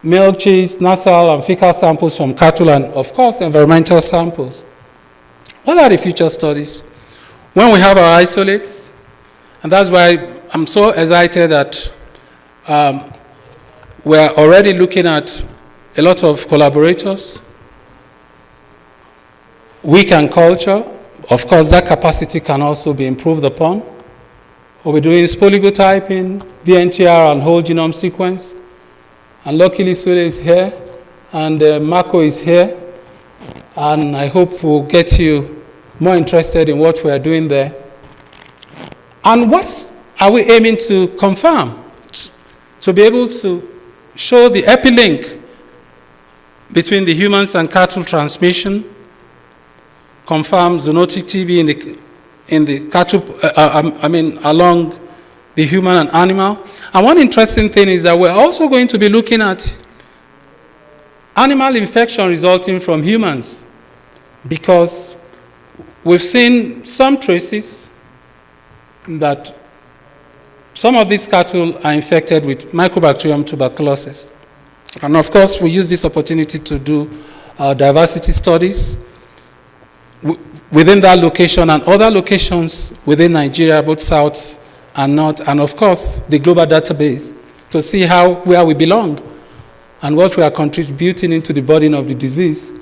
milk, cheese, nasal, and fecal samples from cattle, and of course, environmental samples. What are the future studies? When we have our isolates, and that's why I'm so excited that we're already looking at a lot of collaborators. We can culture. Of course, that capacity can also be improved upon. We'll be doing polygotyping, VNTR, and whole genome sequence. And luckily, Sueli is here, and Marco is here. And I hope we'll get you more interested in what we are doing there. And what are we aiming to confirm? to be able to show the epilink between the humans and cattle transmission, confirm zoonotic TB in the cattle, along the human and animal. And one interesting thing is that we're also going to be looking at animal infection resulting from humans, because we've seen some traces that some of these cattle are infected with Mycobacterium tuberculosis. And of course, we use this opportunity to do diversity studies within that location and other locations within Nigeria, both south and north, and of course, the global database, to see where we belong and what we are contributing into the burden of the disease.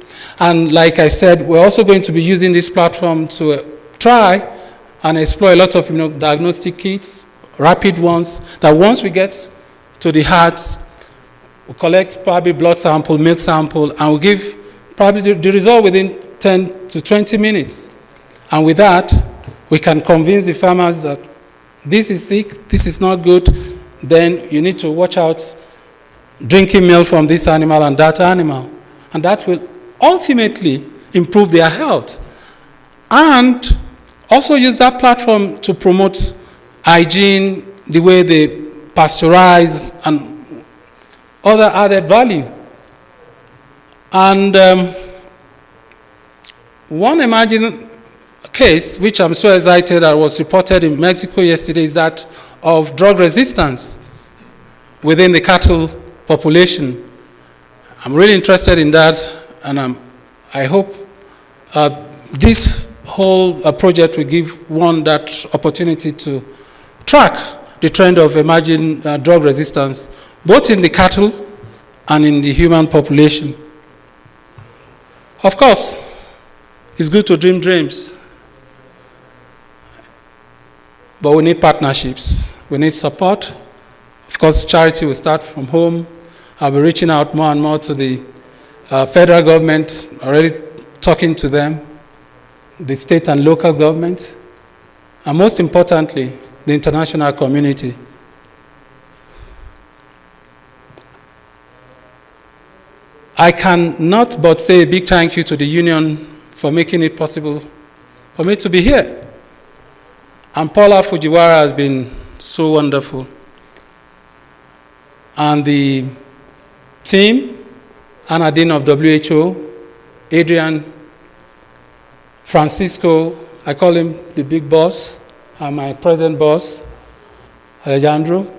And like I said, we're also going to be using this platform to try and explore a lot of diagnostic kits, rapid ones, that once we get to the heart, we'll collect probably blood sample, milk sample, and we'll give probably the result within 10 to 20 minutes. And with that, we can convince the farmers that this is sick, this is not good, then you need to watch out drinking milk from this animal and that animal. And that will ultimately improve their health. And also use that platform to promote hygiene, the way they pasteurize, and other added value. And one emerging case, which I'm so excited that was reported in Mexico yesterday, is that of drug resistance within the cattle population. I'm really interested in that, and I hope this whole project will give one that opportunity to track the trend of emerging drug resistance, both in the cattle and in the human population. Of course, it's good to dream dreams, but we need partnerships. We need support. Of course, charity will start from home. I'll be reaching out more and more to the federal government, already talking to them, the state and local government, and most importantly, the international community. I cannot but say a big thank you to the union for making it possible for me to be here. And Paula Fujiwara has been so wonderful. And the team, Anna Dean of WHO, Adrian, Francisco, I call him the big boss, and my present boss, Alejandro,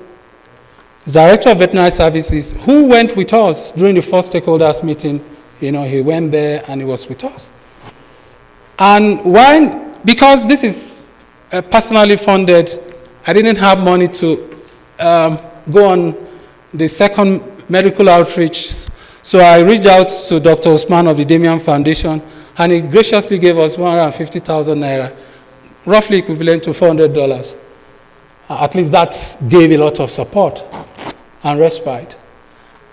the Director of Veterinary Services, who went with us during the first stakeholders meeting. He went there and he was with us. And because this is personally funded, I didn't have money to go on the second medical outreach. So I reached out to Dr. Usman of the Damian Foundation, and he graciously gave us 150,000 naira, roughly equivalent to $400. At least that gave a lot of support and respite.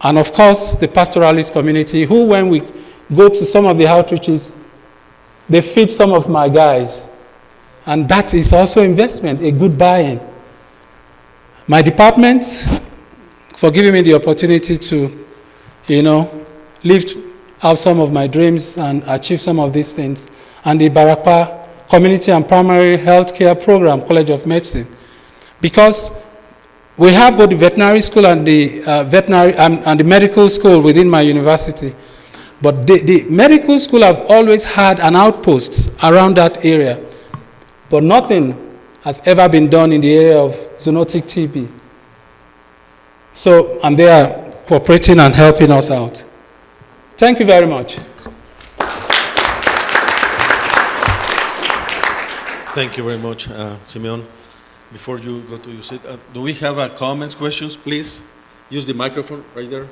And of course, the pastoralist community, who when we go to some of the outreaches, they feed some of my guys. And that is also investment, a good buy-in. My department, for giving me the opportunity to, lift out some of my dreams and achieve some of these things. And the Barakpa Community and Primary Health Care Program, College of Medicine. Because we have both the veterinary school and the and the medical school within my university. But the medical school have always had an outpost around that area. But nothing has ever been done in the area of zoonotic TB. So, and they are cooperating and helping us out. Thank you very much. Thank you very much, Simeon. Before you go to your seat, do we have comments, questions? Please use the microphone right there.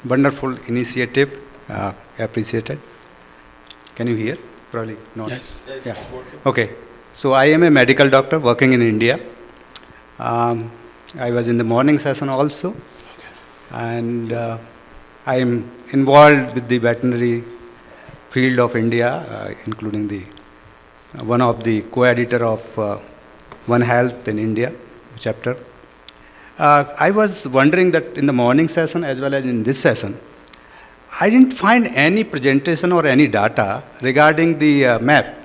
Wonderful initiative, appreciated. Can you hear? Probably not. Yes. Yeah. Okay. So I am a medical doctor working in India. I was in the morning session also. Okay. And I am involved with the veterinary field of India, including the one of the co-editor of One Health in India chapter. I was wondering that in the morning session as well as in this session, I didn't find any presentation or any data regarding the map,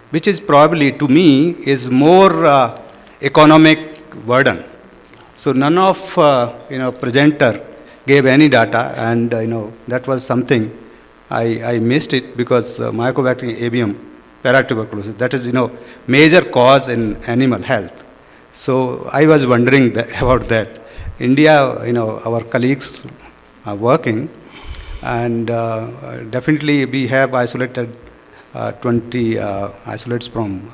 which is probably to me is more economic burden. So none of presenter gave any data, and that was something I missed it because Mycobacterium avium paratuberculosis, that is major cause in animal health. So I was wondering about that. India, our colleagues are working, and definitely we have isolated 20 isolates from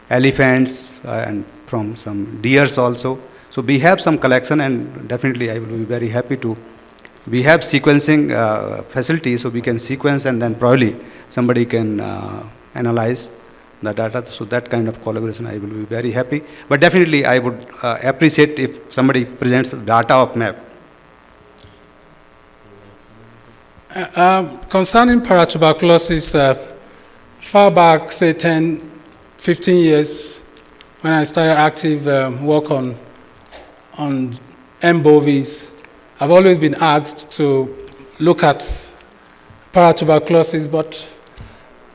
elephants and from some deers also. So we have some collection, and definitely I will be very happy to. We have sequencing facility, so we can sequence and then probably somebody can analyze the data. So that kind of collaboration, I will be very happy. But definitely I would appreciate if somebody presents data of map. Concerning paratuberculosis, far back, say 10, 15 years, when I started active work on M. bovis, I've always been asked to look at paratuberculosis, but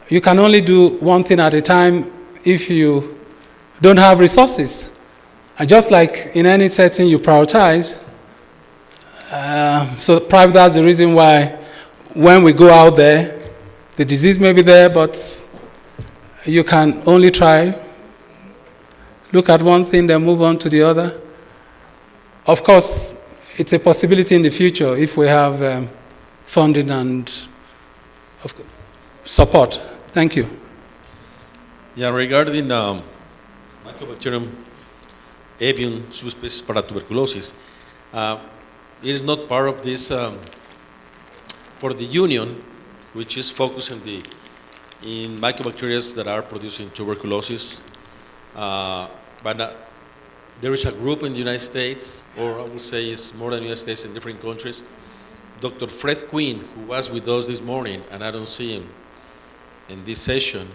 you can only do one thing at a time if you don't have resources. And just like in any setting, you prioritize. So probably that's the reason why when we go out there, the disease may be there, but you can only try, look at one thing, then move on to the other. Of course, it's a possibility in the future if we have funding and support. Thank you. Yeah, regarding Mycobacterium avium subspecies paratuberculosis, it is not part of this for the union, which is focused in mycobacteria that are producing tuberculosis. But there is a group in the United States, or I would say it's more than the United States in different countries. Dr. Fred Quinn, who was with us this morning, and I don't see him in this session,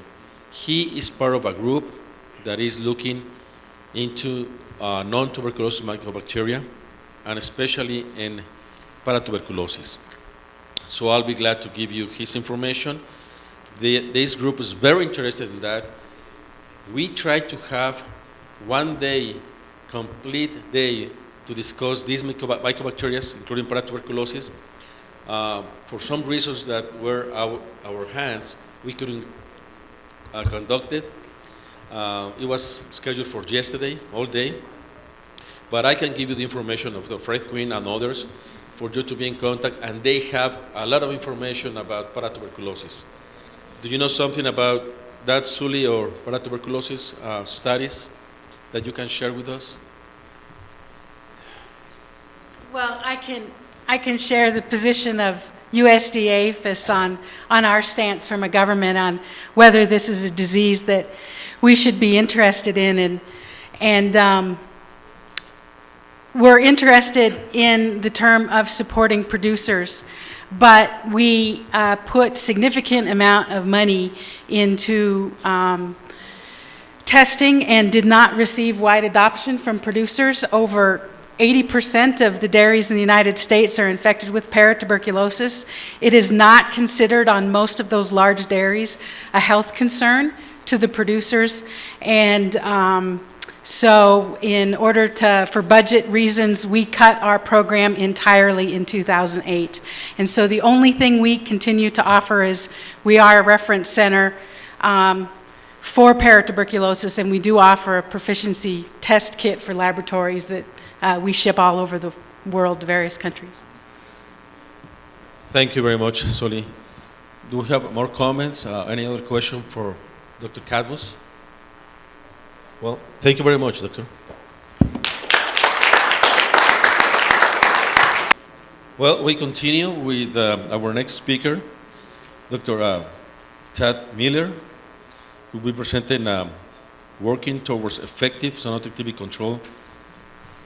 he is part of a group that is looking into non-tuberculosis mycobacteria, and especially in paratuberculosis. So I'll be glad to give you his information. This group is very interested in that. We try to have one day, complete day, to discuss these mycobacteria, including paratuberculosis. For some reasons that were our hands, we couldn't conduct it. It was scheduled for yesterday, all day. But I can give you the information of Dr. Fred Quinn and others for you to be in contact, and they have a lot of information about paratuberculosis. Do you know something about that, Sully, or paratuberculosis studies that you can share with us? Well, I can share the position of USDA APHIS on our stance from a government on whether this is a disease that we should be interested in, and we're interested in the term of supporting producers, but we put significant amount of money into testing and did not receive wide adoption from producers. Over 80% of the dairies in the United States are infected with paratuberculosis. It is not considered on most of those large dairies a health concern to the producers, and so in order for budget reasons, we cut our program entirely in 2008. And so the only thing we continue to offer is we are a reference center for paratuberculosis, and we do offer a proficiency test kit for laboratories that we ship all over the world to various countries. Thank you very much, Sully. Do we have more comments? Any other question for Dr. Cadmus? Well, thank you very much, Doctor. Well, we continue with our next speaker, Dr. Tad Miller, who will be presenting working towards effective zoonotic TB control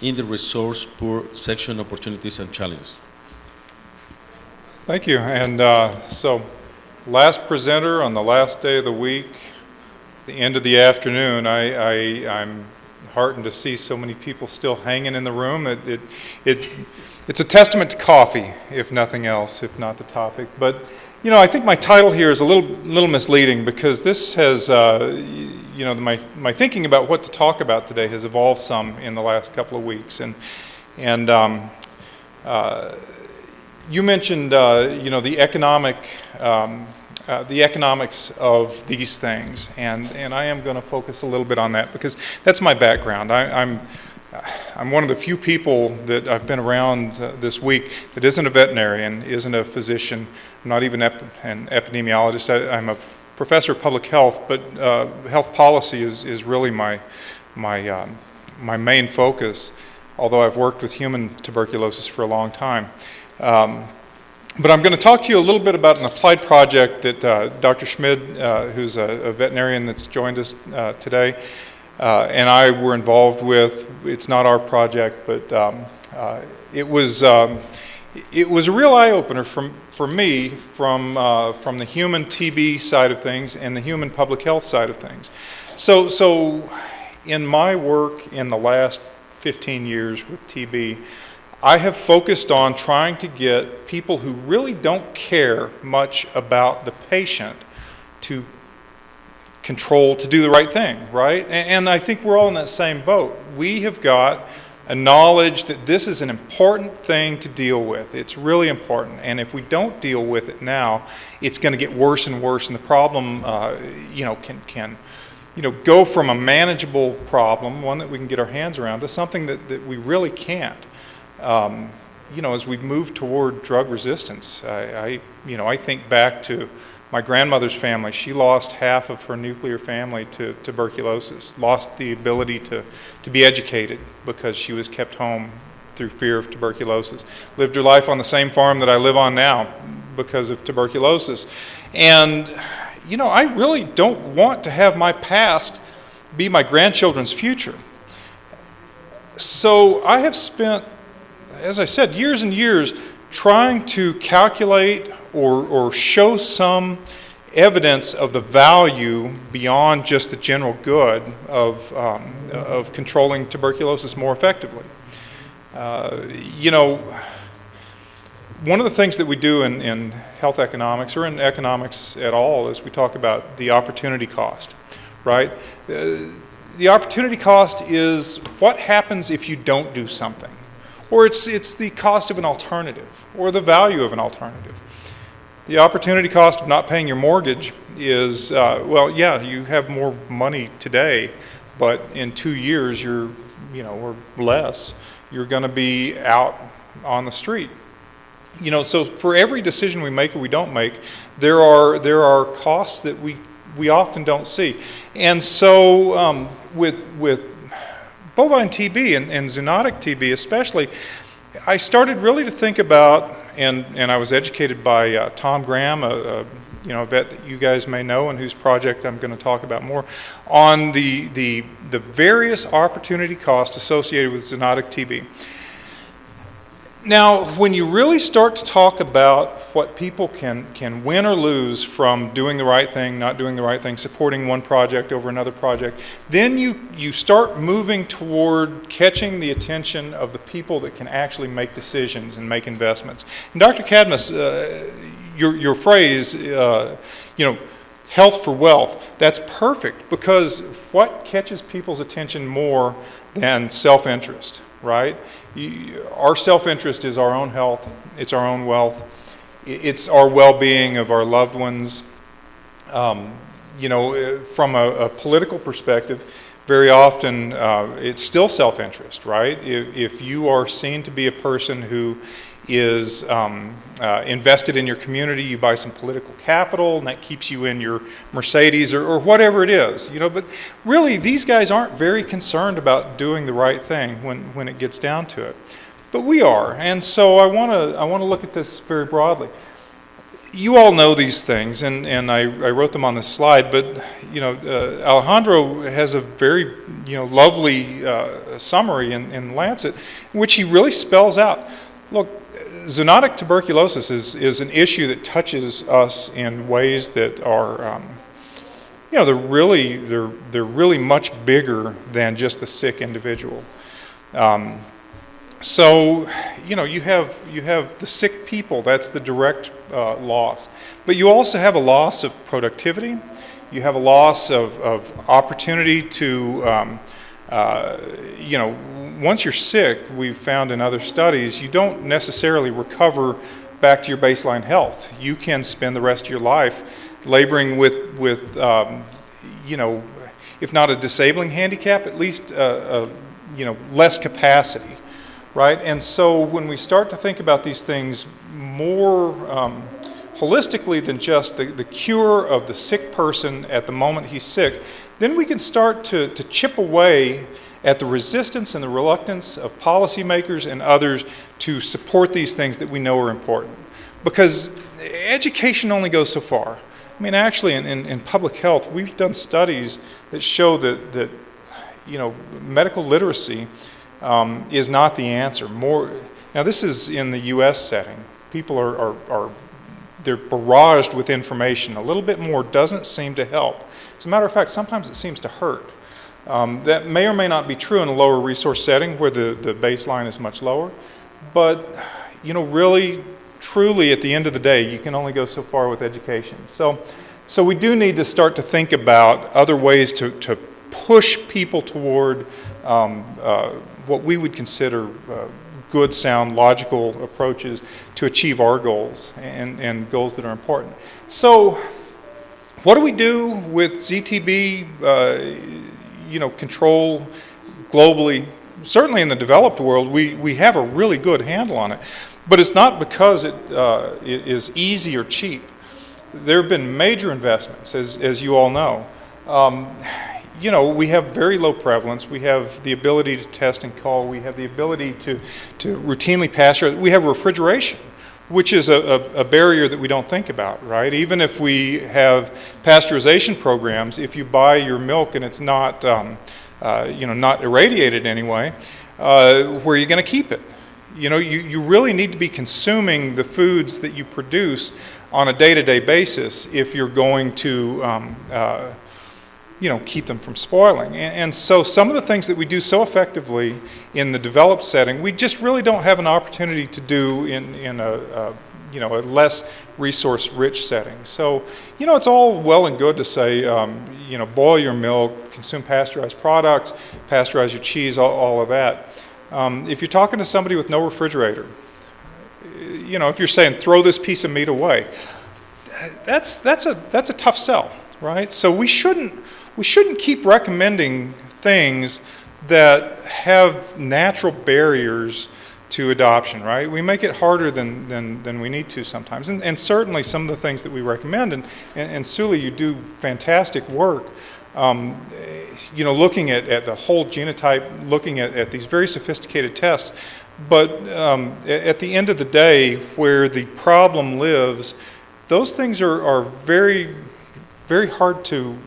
in the resource-poor section, opportunities and challenges. Thank you. And so last presenter on the last day of the week, the end of the afternoon, I'm heartened to see so many people still hanging in the room. It's a testament to coffee, if nothing else, if not the topic. But I think my title here is a little misleading, because this has, my thinking about what to talk about today has evolved some in the last couple of weeks. And you mentioned, the economics of these things, and I am going to focus a little bit on that, because that's my background. I'm one of the few people that I've been around this week that isn't a veterinarian, isn't a physician, not even an epidemiologist. I'm a professor of public health, but health policy is really my main focus, although I've worked with human tuberculosis for a long time. But I'm going to talk to you a little bit about an applied project that Dr. Schmid, who's a veterinarian that's joined us today, and I were involved with. It's not our project, but it was a real eye-opener for me from the human TB side of things and the human public health side of things. So in my work in the last 15 years with TB, I have focused on trying to get people who really don't care much about the patient to do the right thing, right? And I think we're all in that same boat. We have got a knowledge that this is an important thing to deal with. It's really important. And if we don't deal with it now, it's going to get worse and worse. And the problem, can go from a manageable problem, one that we can get our hands around, to something that we really can't. As we move toward drug resistance, I think back to my grandmother's family. She lost half of her nuclear family to tuberculosis, lost the ability to be educated because she was kept home through fear of tuberculosis. Lived her life on the same farm that I live on now because of tuberculosis. And, I really don't want to have my past be my grandchildren's future. So I have spent, as I said, years and years trying to calculate or show some evidence of the value beyond just the general good of controlling tuberculosis more effectively. One of the things that we do in health economics, or in economics at all, is we talk about the opportunity cost, right? The opportunity cost is what happens if you don't do something. Or it's the cost of an alternative, or the value of an alternative. The opportunity cost of not paying your mortgage is, you have more money today, but in 2 years or less, you're going to be out on the street. So for every decision we make or we don't make, there are costs that we often don't see. And so with bovine TB and zoonotic TB especially, I started really to think about, and I was educated by Tom Graham, a vet that you guys may know and whose project I'm going to talk about more, on the various opportunity costs associated with zoonotic TB. Now, when you really start to talk about what people can win or lose from doing the right thing, not doing the right thing, supporting one project over another project, then you start moving toward catching the attention of the people that can actually make decisions and make investments. And Dr. Cadmus, your phrase, health for wealth, that's perfect, because what catches people's attention more than self-interest? Right? Our self-interest is our own health, it's our own wealth, it's our well-being of our loved ones. From a political perspective, very often it's still self-interest, right? If you are seen to be a person who is invested in your community, you buy some political capital, and that keeps you in your Mercedes or whatever it is, But really, these guys aren't very concerned about doing the right thing when it gets down to it. But we are, and so I want to look at this very broadly. You all know these things, and I wrote them on this slide. But Alejandro has a very lovely summary in Lancet, in which he really spells out. Look, zoonotic tuberculosis is an issue that touches us in ways that are they're really much bigger than just the sick individual. So, you have the sick people, that's the direct loss. But you also have a loss of productivity. You have a loss of opportunity to, once you're sick, we've found in other studies, you don't necessarily recover back to your baseline health. You can spend the rest of your life laboring with if not a disabling handicap, at least, less capacity. Right? And so when we start to think about these things more holistically than just the cure of the sick person at the moment he's sick, then we can start to chip away at the resistance and the reluctance of policymakers and others to support these things that we know are important. Because education only goes so far. I mean, actually, in public health, we've done studies that show that medical literacy is not the answer. Now, this is in the U.S. setting. People they're barraged with information. A little bit more doesn't seem to help. As a matter of fact, sometimes it seems to hurt. That may or may not be true in a lower resource setting where the baseline is much lower. But, really, truly, at the end of the day, you can only go so far with education. So we do need to start to think about other ways to push people toward what we would consider good, sound, logical approaches to achieve our goals and goals that are important. So what do we do with ZTB, control globally? Certainly in the developed world, we have a really good handle on it. But it's not because it is easy or cheap. There have been major investments, as you all know. We have very low prevalence. We have the ability to test and cull. We have the ability to routinely pasteurize. We have refrigeration, which is a barrier that we don't think about, right? Even if we have pasteurization programs, if you buy your milk and it's not, not irradiated anyway, where are you going to keep it? You really need to be consuming the foods that you produce on a day-to-day basis if you're going to keep them from spoiling. And so some of the things that we do so effectively in the developed setting, we just really don't have an opportunity to do in a less resource-rich setting. So, it's all well and good to say, boil your milk, consume pasteurized products, pasteurize your cheese, all of that. If you're talking to somebody with no refrigerator, if you're saying throw this piece of meat away, that's a tough sell, right? So we shouldn't keep recommending things that have natural barriers to adoption, right? We make it harder than we need to sometimes, and certainly some of the things that we recommend, and Suli, you do fantastic work. Looking at the whole genotype, looking at these very sophisticated tests. But at the end of the day, where the problem lives, those things are very, very hard to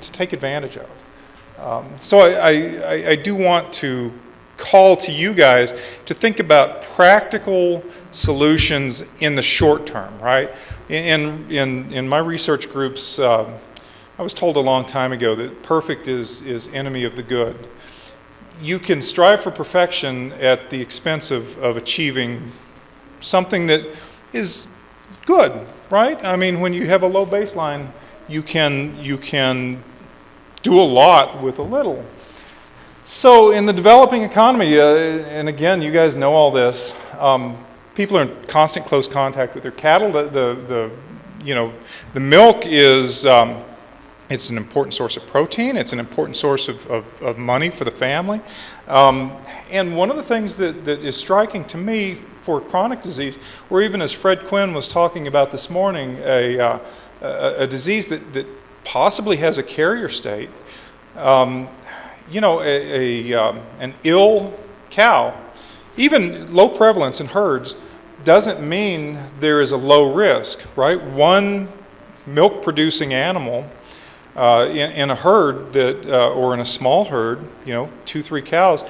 take advantage of. So I do want to call to you guys to think about practical solutions in the short term, right? In my research groups, I was told a long time ago that perfect is enemy of the good. You can strive for perfection at the expense of achieving something that is good, right? I mean, when you have a low baseline, you can do a lot with a little. So in the developing economy, and again, you guys know all this, people are in constant close contact with their cattle. The milk is it's an important source of protein. It's an important source of money for the family. And one of the things that is striking to me for chronic disease, or even as Fred Quinn was talking about this morning, a disease that possibly has a carrier state, an ill cow, even low prevalence in herds, doesn't mean there is a low risk, right? One milk-producing animal in a herd or in a small herd, 2-3 cows,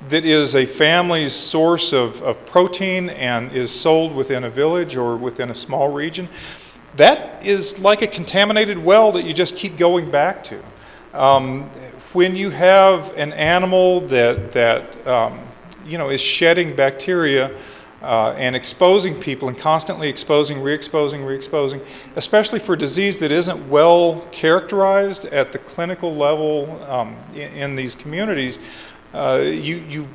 that is a family's source of protein and is sold within a village or within a small region, that is like a contaminated well that you just keep going back to. When you have an animal that is shedding bacteria and exposing people and constantly exposing, re-exposing, especially for disease that isn't well characterized at the clinical level in these communities, you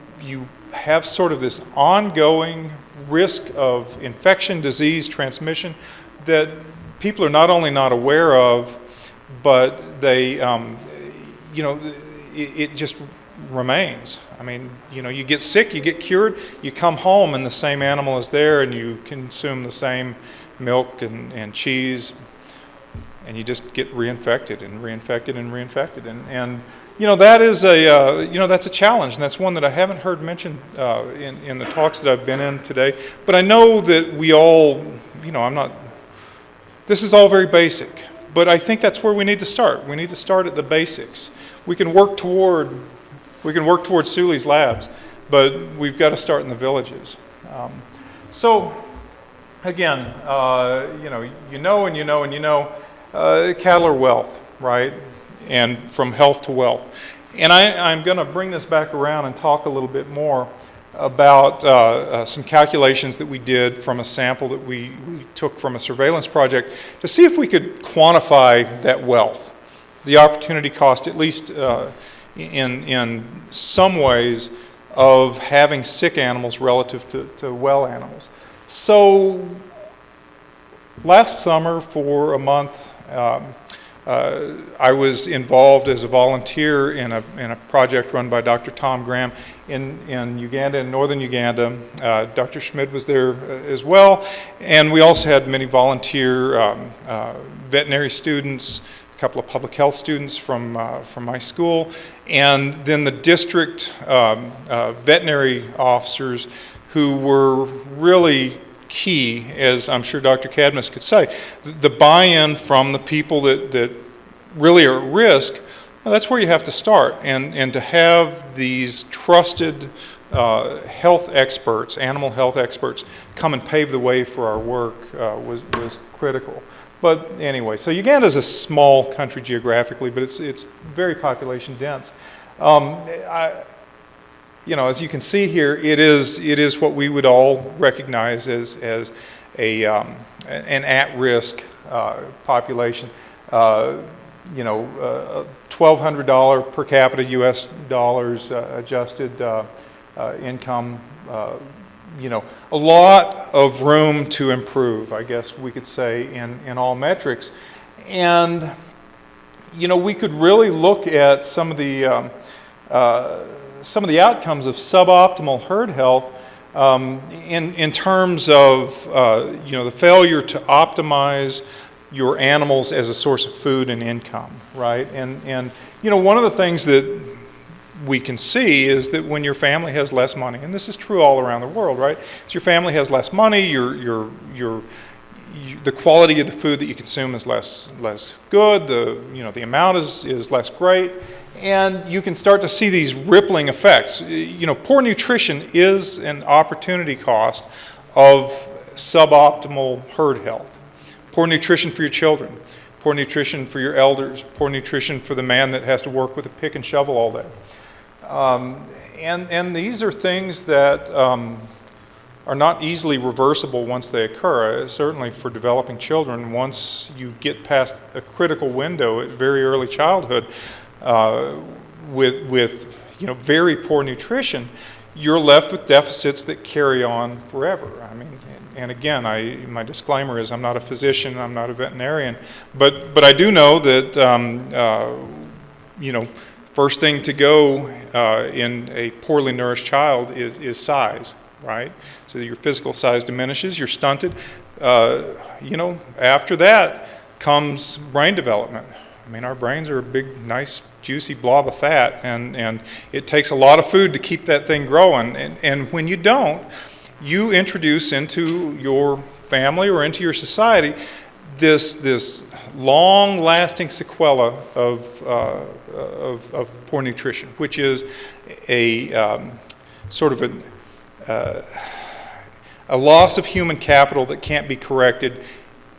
have sort of this ongoing risk of infection, disease, transmission that people are not only not aware of, but they, it just remains. I mean, you get sick, you get cured, you come home and the same animal is there and you consume the same milk and cheese, and you just get reinfected and reinfected and reinfected. And that is that's a challenge, and that's one that I haven't heard mentioned in the talks that I've been in today. But I know that we all, this is all very basic, but I think that's where we need to start. We need to start at the basics. We can work toward Sully's labs, but we've got to start in the villages. So, again, cattle are wealth, right? And from health to wealth. And I'm going to bring this back around and talk a little bit more about some calculations that we did from a sample that we took from a surveillance project to see if we could quantify that wealth, the opportunity cost, at least in some ways, of having sick animals relative to well animals. So last summer, for a month, I was involved as a volunteer in a project run by Dr. Tom Graham in Uganda, in northern Uganda. Dr. Schmid was there as well, and we also had many volunteer veterinary students, a couple of public health students from my school, and then the district veterinary officers who were really key, as I'm sure Dr. Cadmus could say. The buy-in from the people that really are at risk, well, that's where you have to start. And to have these trusted health experts, animal health experts, come and pave the way for our work was critical. But anyway, so Uganda is a small country geographically, but it's very population dense. As you can see here, it is what we would all recognize as an at-risk population. $1,200 per capita U.S. dollars adjusted income. A lot of room to improve, I guess we could say, in all metrics. And we could really look at some of the outcomes of suboptimal herd health in terms of the failure to optimize your animals as a source of food and income, right? And one of the things that we can see is that when your family has less money, and this is true all around the world, right? So your family has less money, the quality of the food that you consume is less good, the amount is less great, and you can start to see these rippling effects. Poor nutrition is an opportunity cost of suboptimal herd health. Poor nutrition for your children, poor nutrition for your elders, poor nutrition for the man that has to work with a pick and shovel all day. And these are things that are not easily reversible once they occur. Certainly for developing children, once you get past a critical window at very early childhood with very poor nutrition, you're left with deficits that carry on forever. I mean, and again, my disclaimer is I'm not a physician, I'm not a veterinarian, but I do know that first thing to go in a poorly nourished child is size, right? So your physical size diminishes, you're stunted. After that comes brain development. I mean, our brains are a big, nice, juicy blob of fat, and it takes a lot of food to keep that thing growing. And when you don't, you introduce into your family or into your society this long-lasting sequela of poor nutrition, which is a sort of a loss of human capital that can't be corrected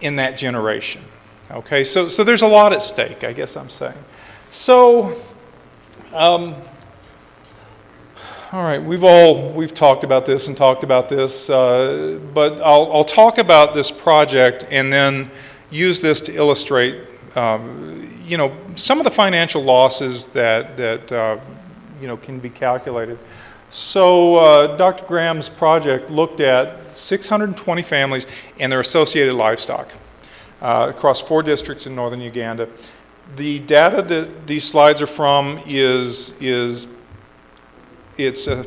in that generation. Okay, so there's a lot at stake, I guess I'm saying. So, all right, we've talked about this and talked about this, but I'll talk about this project and then use this to illustrate, you know, some of the financial losses that you know, can be calculated. So Dr. Graham's project looked at 620 families and their associated livestock across 4 districts in northern Uganda. The data that these slides are from is it's a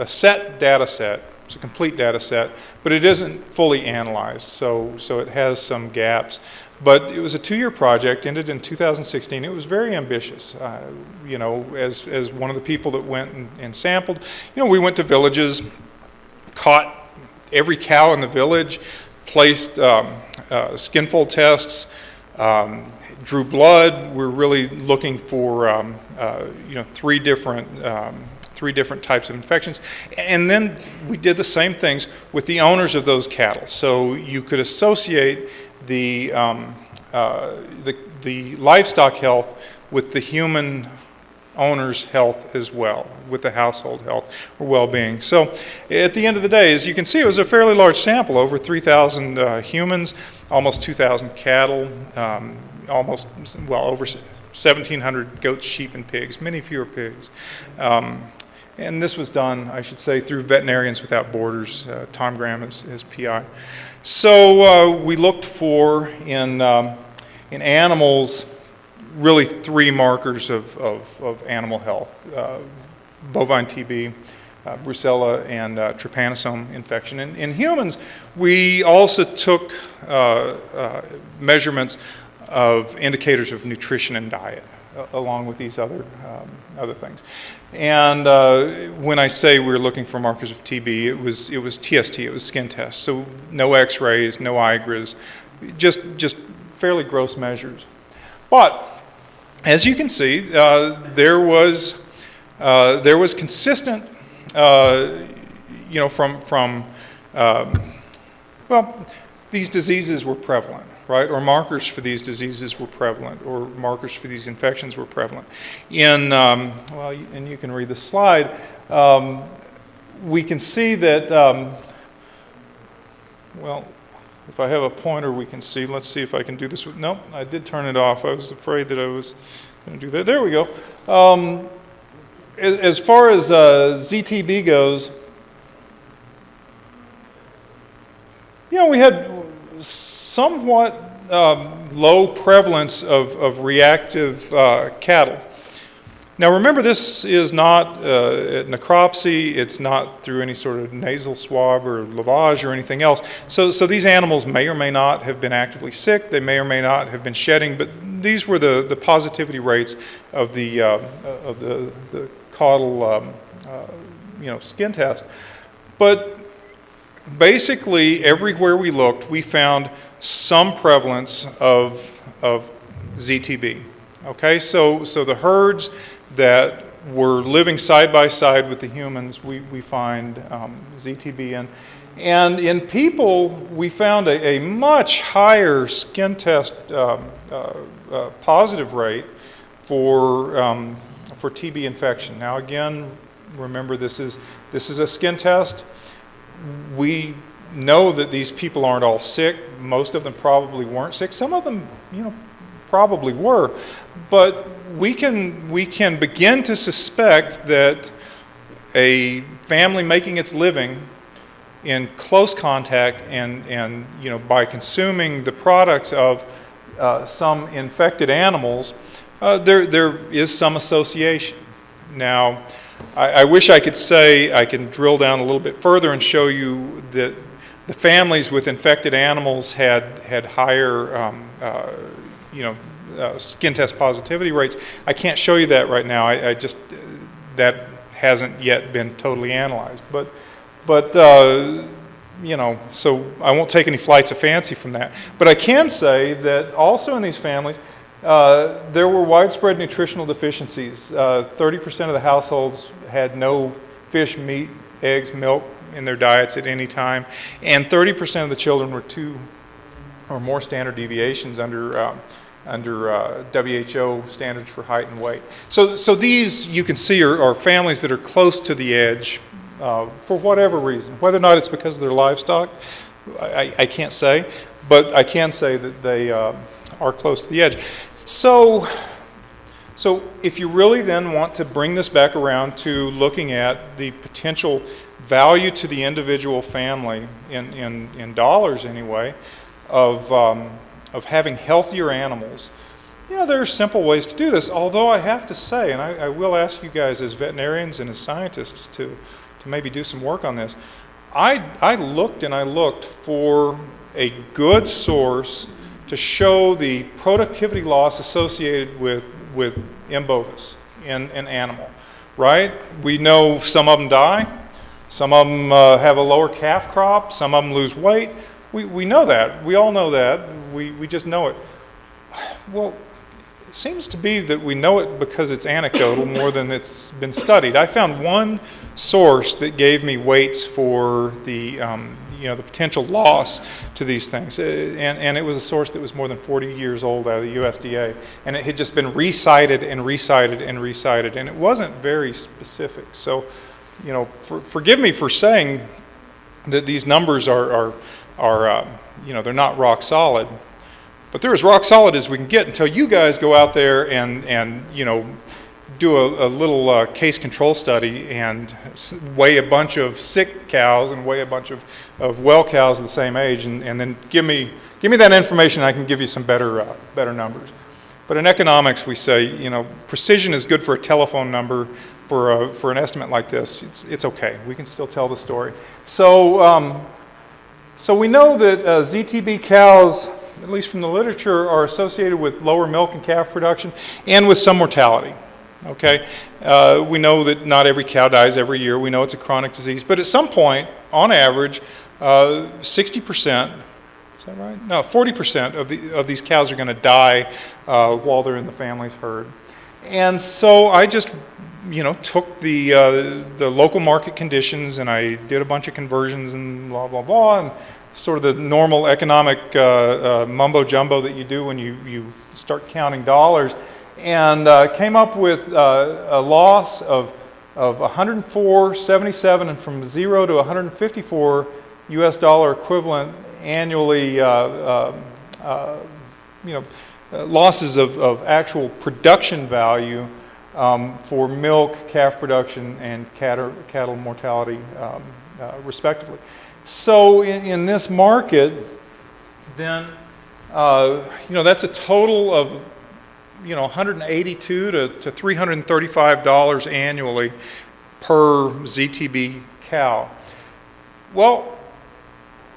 set data set. It's a complete data set, but it isn't fully analyzed, so it has some gaps. But it was a 2-year project, ended in 2016. It was very ambitious. You know, as one of the people that went and sampled, you know, we went to villages, caught every cow in the village, placed skinfold tests, drew blood. We're really looking for you know, 3 different types of infections. And then we did the same things with the owners of those cattle. So you could associate the livestock health with the human owner's health as well, with the household health or well-being. So at the end of the day, as you can see, it was a fairly large sample, over 3,000 humans, almost 2,000 cattle, almost, well, over 1,700 goats, sheep, and pigs, many fewer pigs. And this was done, I should say, through Veterinarians Without Borders, Tom Graham as PI. So we looked for, in animals, really 3 markers of animal health: bovine TB, brucella, and trypanosome infection. In humans, we also took measurements of indicators of nutrition and diet, along with these other things. And when I say we were looking for markers of TB, it was TST, it was skin tests. So no X-rays, no IGRAs, just fairly gross measures. But as you can see, there was consistent, you know, from well, these diseases were prevalent, right? Or markers for these diseases were prevalent, or markers for these infections were prevalent. In, well, and you can read the slide, we can see that, well, if I have a pointer we can see, let's see if I can do this with, nope, I did turn it off. I was afraid that I was going to do that. There we go. As far as ZTB goes, you know, we had somewhat low prevalence of reactive cattle. Now remember, this is not necropsy, it's not through any sort of nasal swab or lavage or anything else. So these animals may or may not have been actively sick, they may or may not have been shedding, but these were the positivity rates of the caudal you know, skin test. But basically everywhere we looked, we found some prevalence of ZTB. Okay, so the herds that were living side by side with the humans, we find ZTB in. And in people, we found a much higher skin test positive rate for TB infection. Now again, remember this is a skin test. We know that these people aren't all sick. Most of them probably weren't sick. Some of them, you know, probably were. But we can begin to suspect that a family making its living in close contact and you know, by consuming the products of some infected animals, there is some association. Now, I wish I could say I can drill down a little bit further and show you that the families with infected animals had higher you know, skin test positivity rates. I can't show you that right now. I just, that hasn't yet been totally analyzed. But you know, so I won't take any flights of fancy from that. But I can say that also in these families, there were widespread nutritional deficiencies. 30% of the households had no fish, meat, eggs, milk in their diets at any time, and 30% of the children were too or more standard deviations under WHO standards for height and weight. So these, you can see, are families that are close to the edge for whatever reason. Whether or not it's because of their livestock, I can't say, but I can say that they are close to the edge. So if you really then want to bring this back around to looking at the potential value to the individual family, in dollars anyway, of having healthier animals, there are simple ways to do this. Although I have to say, and I will ask you guys as veterinarians and as scientists to maybe do some work on this, I looked for a good source to show the productivity loss associated with M. bovis in an animal, right? We know some of them die, some of them have a lower calf crop, some of them lose weight. We know that. We all know that. We just know it. Well, it seems to be that we know it because it's anecdotal more than it's been studied. I found one source that gave me weights for the the potential loss to these things, and it was a source that was more than 40 years old out of the USDA, and it had just been recited and recited and recited, and it wasn't very specific. So, forgive me for saying that these numbers are they're not rock solid, but they're as rock solid as we can get until you guys go out there and do a little case control study and weigh a bunch of sick cows and weigh a bunch of well cows of the same age, and then give me that information. I can give you some better numbers. But in economics, we say precision is good for a telephone number. For an estimate like this, it's okay. We can still tell the story. So we know that ZTB cows, at least from the literature, are associated with lower milk and calf production and with some mortality. Okay, we know that not every cow dies every year. We know it's a chronic disease, but at some point, on average, 60%, is that right? No, 40% of these cows are going to die while they're in the family's herd. And so I just took the local market conditions, and I did a bunch of conversions and blah, blah, blah, and sort of the normal economic mumbo jumbo that you do when you start counting dollars, and came up with a loss of 104.77, and from 0 to 154 US dollar equivalent annually, losses of actual production value for milk, calf production, and cattle mortality, respectively. So in this market, then, that's a total of, $182 to $335 annually per ZTB cow. Well,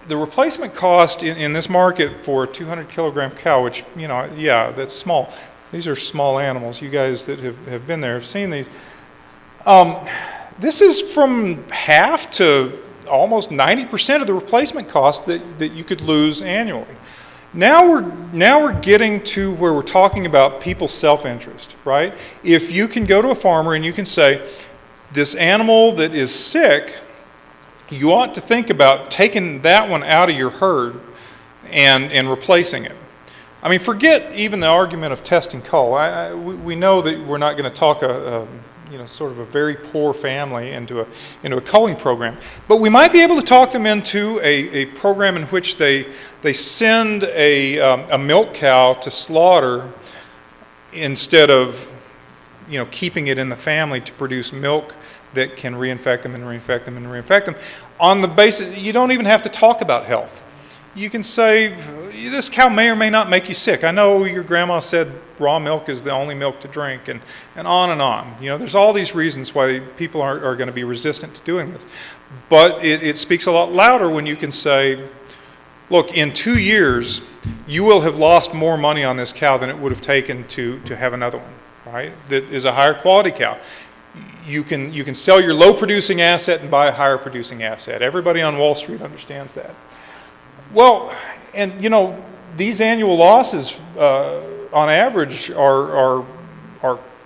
the replacement cost in this market for a 200 kilogram cow, which, that's small. These are small animals. You guys that have been there have seen these. This is from half to almost 90% of the replacement cost that you could lose annually. Now we're getting to where we're talking about people's self-interest, right? If you can go to a farmer and you can say, this animal that is sick, you ought to think about taking that one out of your herd and replacing it. I mean, forget even the argument of test and cull. We know that we're not going to talk sort of a very poor family into a culling program, but we might be able to talk them into a program in which they send a milk cow to slaughter instead of keeping it in the family to produce milk that can reinfect them and reinfect them and reinfect them. On the basis, you don't even have to talk about health. You can say, this cow may or may not make you sick. I know your grandma said raw milk is the only milk to drink, and on and on. There's all these reasons why people are going to be resistant to doing this. But it speaks a lot louder when you can say, look, in 2 years, you will have lost more money on this cow than it would have taken to have another one, right? That is a higher quality cow. You can sell your low producing asset and buy a higher producing asset. Everybody on Wall Street understands that. Well, and these annual losses on average are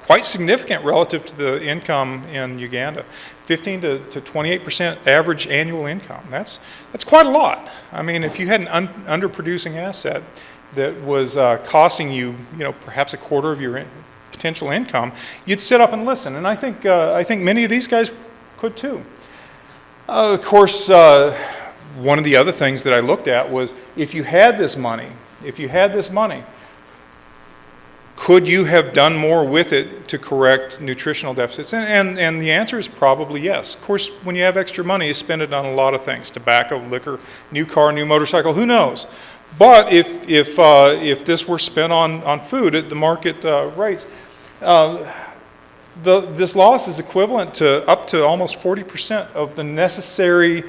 quite significant relative to the income in Uganda. 15 to 28% average annual income. That's quite a lot. I mean, if you had an underproducing asset that was costing you, perhaps a quarter of your potential income, you'd sit up and listen. And I think many of these guys could too. Of course, one of the other things that I looked at was if you had this money, could you have done more with it to correct nutritional deficits? And the answer is probably yes. Of course, when you have extra money, you spend it on a lot of things: tobacco, liquor, new car, new motorcycle, who knows? But if this were spent on food at the market rates, this loss is equivalent to up to almost 40% of the necessary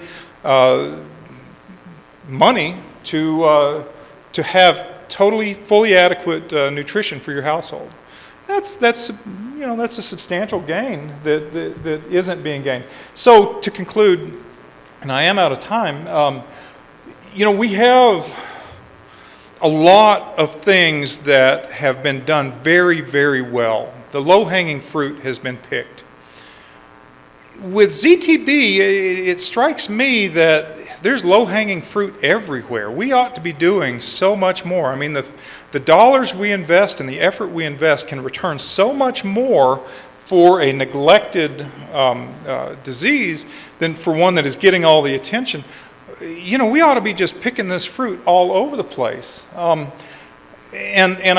money to have totally, fully adequate nutrition for your household. That's a substantial gain that isn't being gained. So to conclude, and I am out of time, we have a lot of things that have been done very, very well. The low-hanging fruit has been picked. With ZTB, it strikes me that there's low-hanging fruit everywhere. We ought to be doing so much more. I mean, the dollars we invest and the effort we invest can return so much more for a neglected disease than for one that is getting all the attention. We ought to be just picking this fruit all over the place. And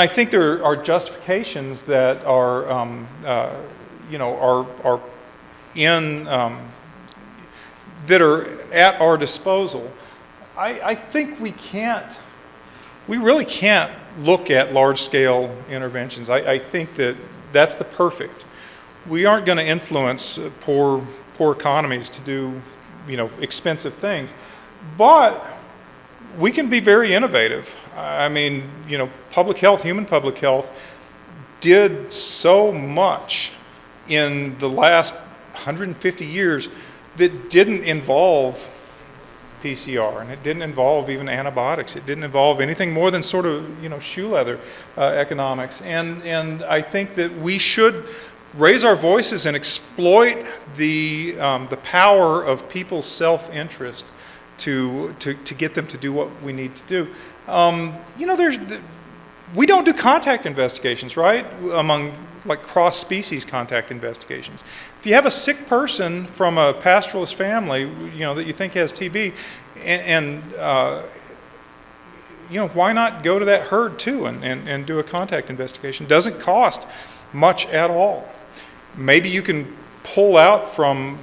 I think there are justifications that are that are at our disposal. I think we really can't look at large-scale interventions. I think that's the perfect. We aren't going to influence poor economies to do, expensive things, but we can be very innovative. I mean, public health, human public health, did so much in the last 150 years that didn't involve PCR, and it didn't involve even antibiotics. It didn't involve anything more than sort of, shoe leather economics. And I think that we should raise our voices and exploit the power of people's self-interest to get them to do what we need to do. We don't do contact investigations, right? Among cross-species contact investigations. If you have a sick person from a pastoralist family, that you think has TB, and why not go to that herd too and do a contact investigation? Doesn't cost much at all. Maybe you can pull out from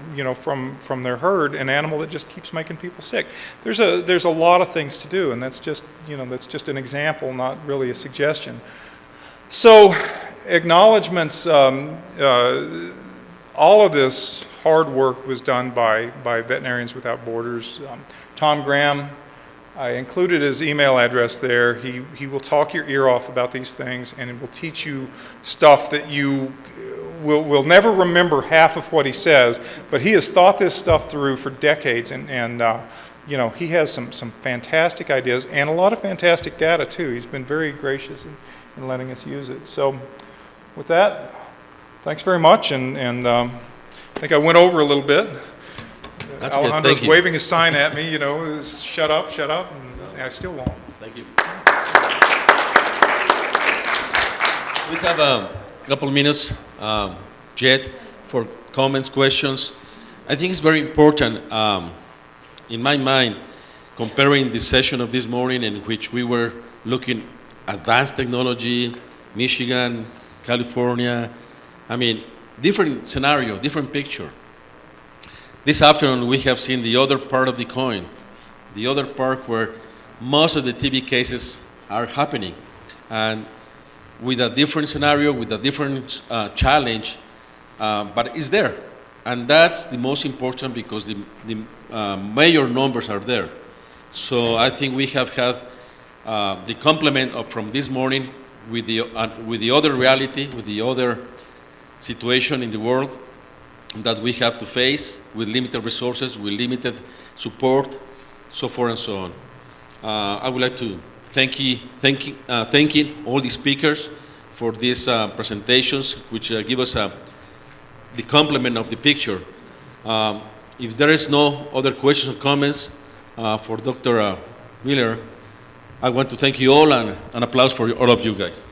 their herd an animal that just keeps making people sick. There's a lot of things to do, and that's just an example, not really a suggestion. So, acknowledgments. All of this hard work was done by Veterinarians Without Borders. Tom Graham, I included his email address there. He will talk your ear off about these things, and will teach you stuff that you will never remember half of what he says, but he has thought this stuff through for decades, and he has some fantastic ideas and a lot of fantastic data too. He's been very gracious in letting us use it. So with that, thanks very much, and I think I went over a little bit. That's good. Alejandro's Thank you. waving his sign at me, shut up, and I still won't. Thank you. We have a couple minutes yet for comments, questions. I think it's very important, in my mind, comparing the session of this morning in which we were looking at advanced technology, Michigan, California, different scenario, different picture. This afternoon we have seen the other part of the coin, the other part where most of the TB cases are happening, and with a different scenario, with a different challenge, but it's there. And that's the most important because the major numbers are there. So I think we have had the complement from this morning with the other reality, with the other situation in the world that we have to face with limited resources, with limited support, so forth and so on. I would like to thank all the speakers for these presentations, which give us the complement of the picture. If there is no other questions or comments for Dr. Miller, I want to thank you all and an applause for all of you guys.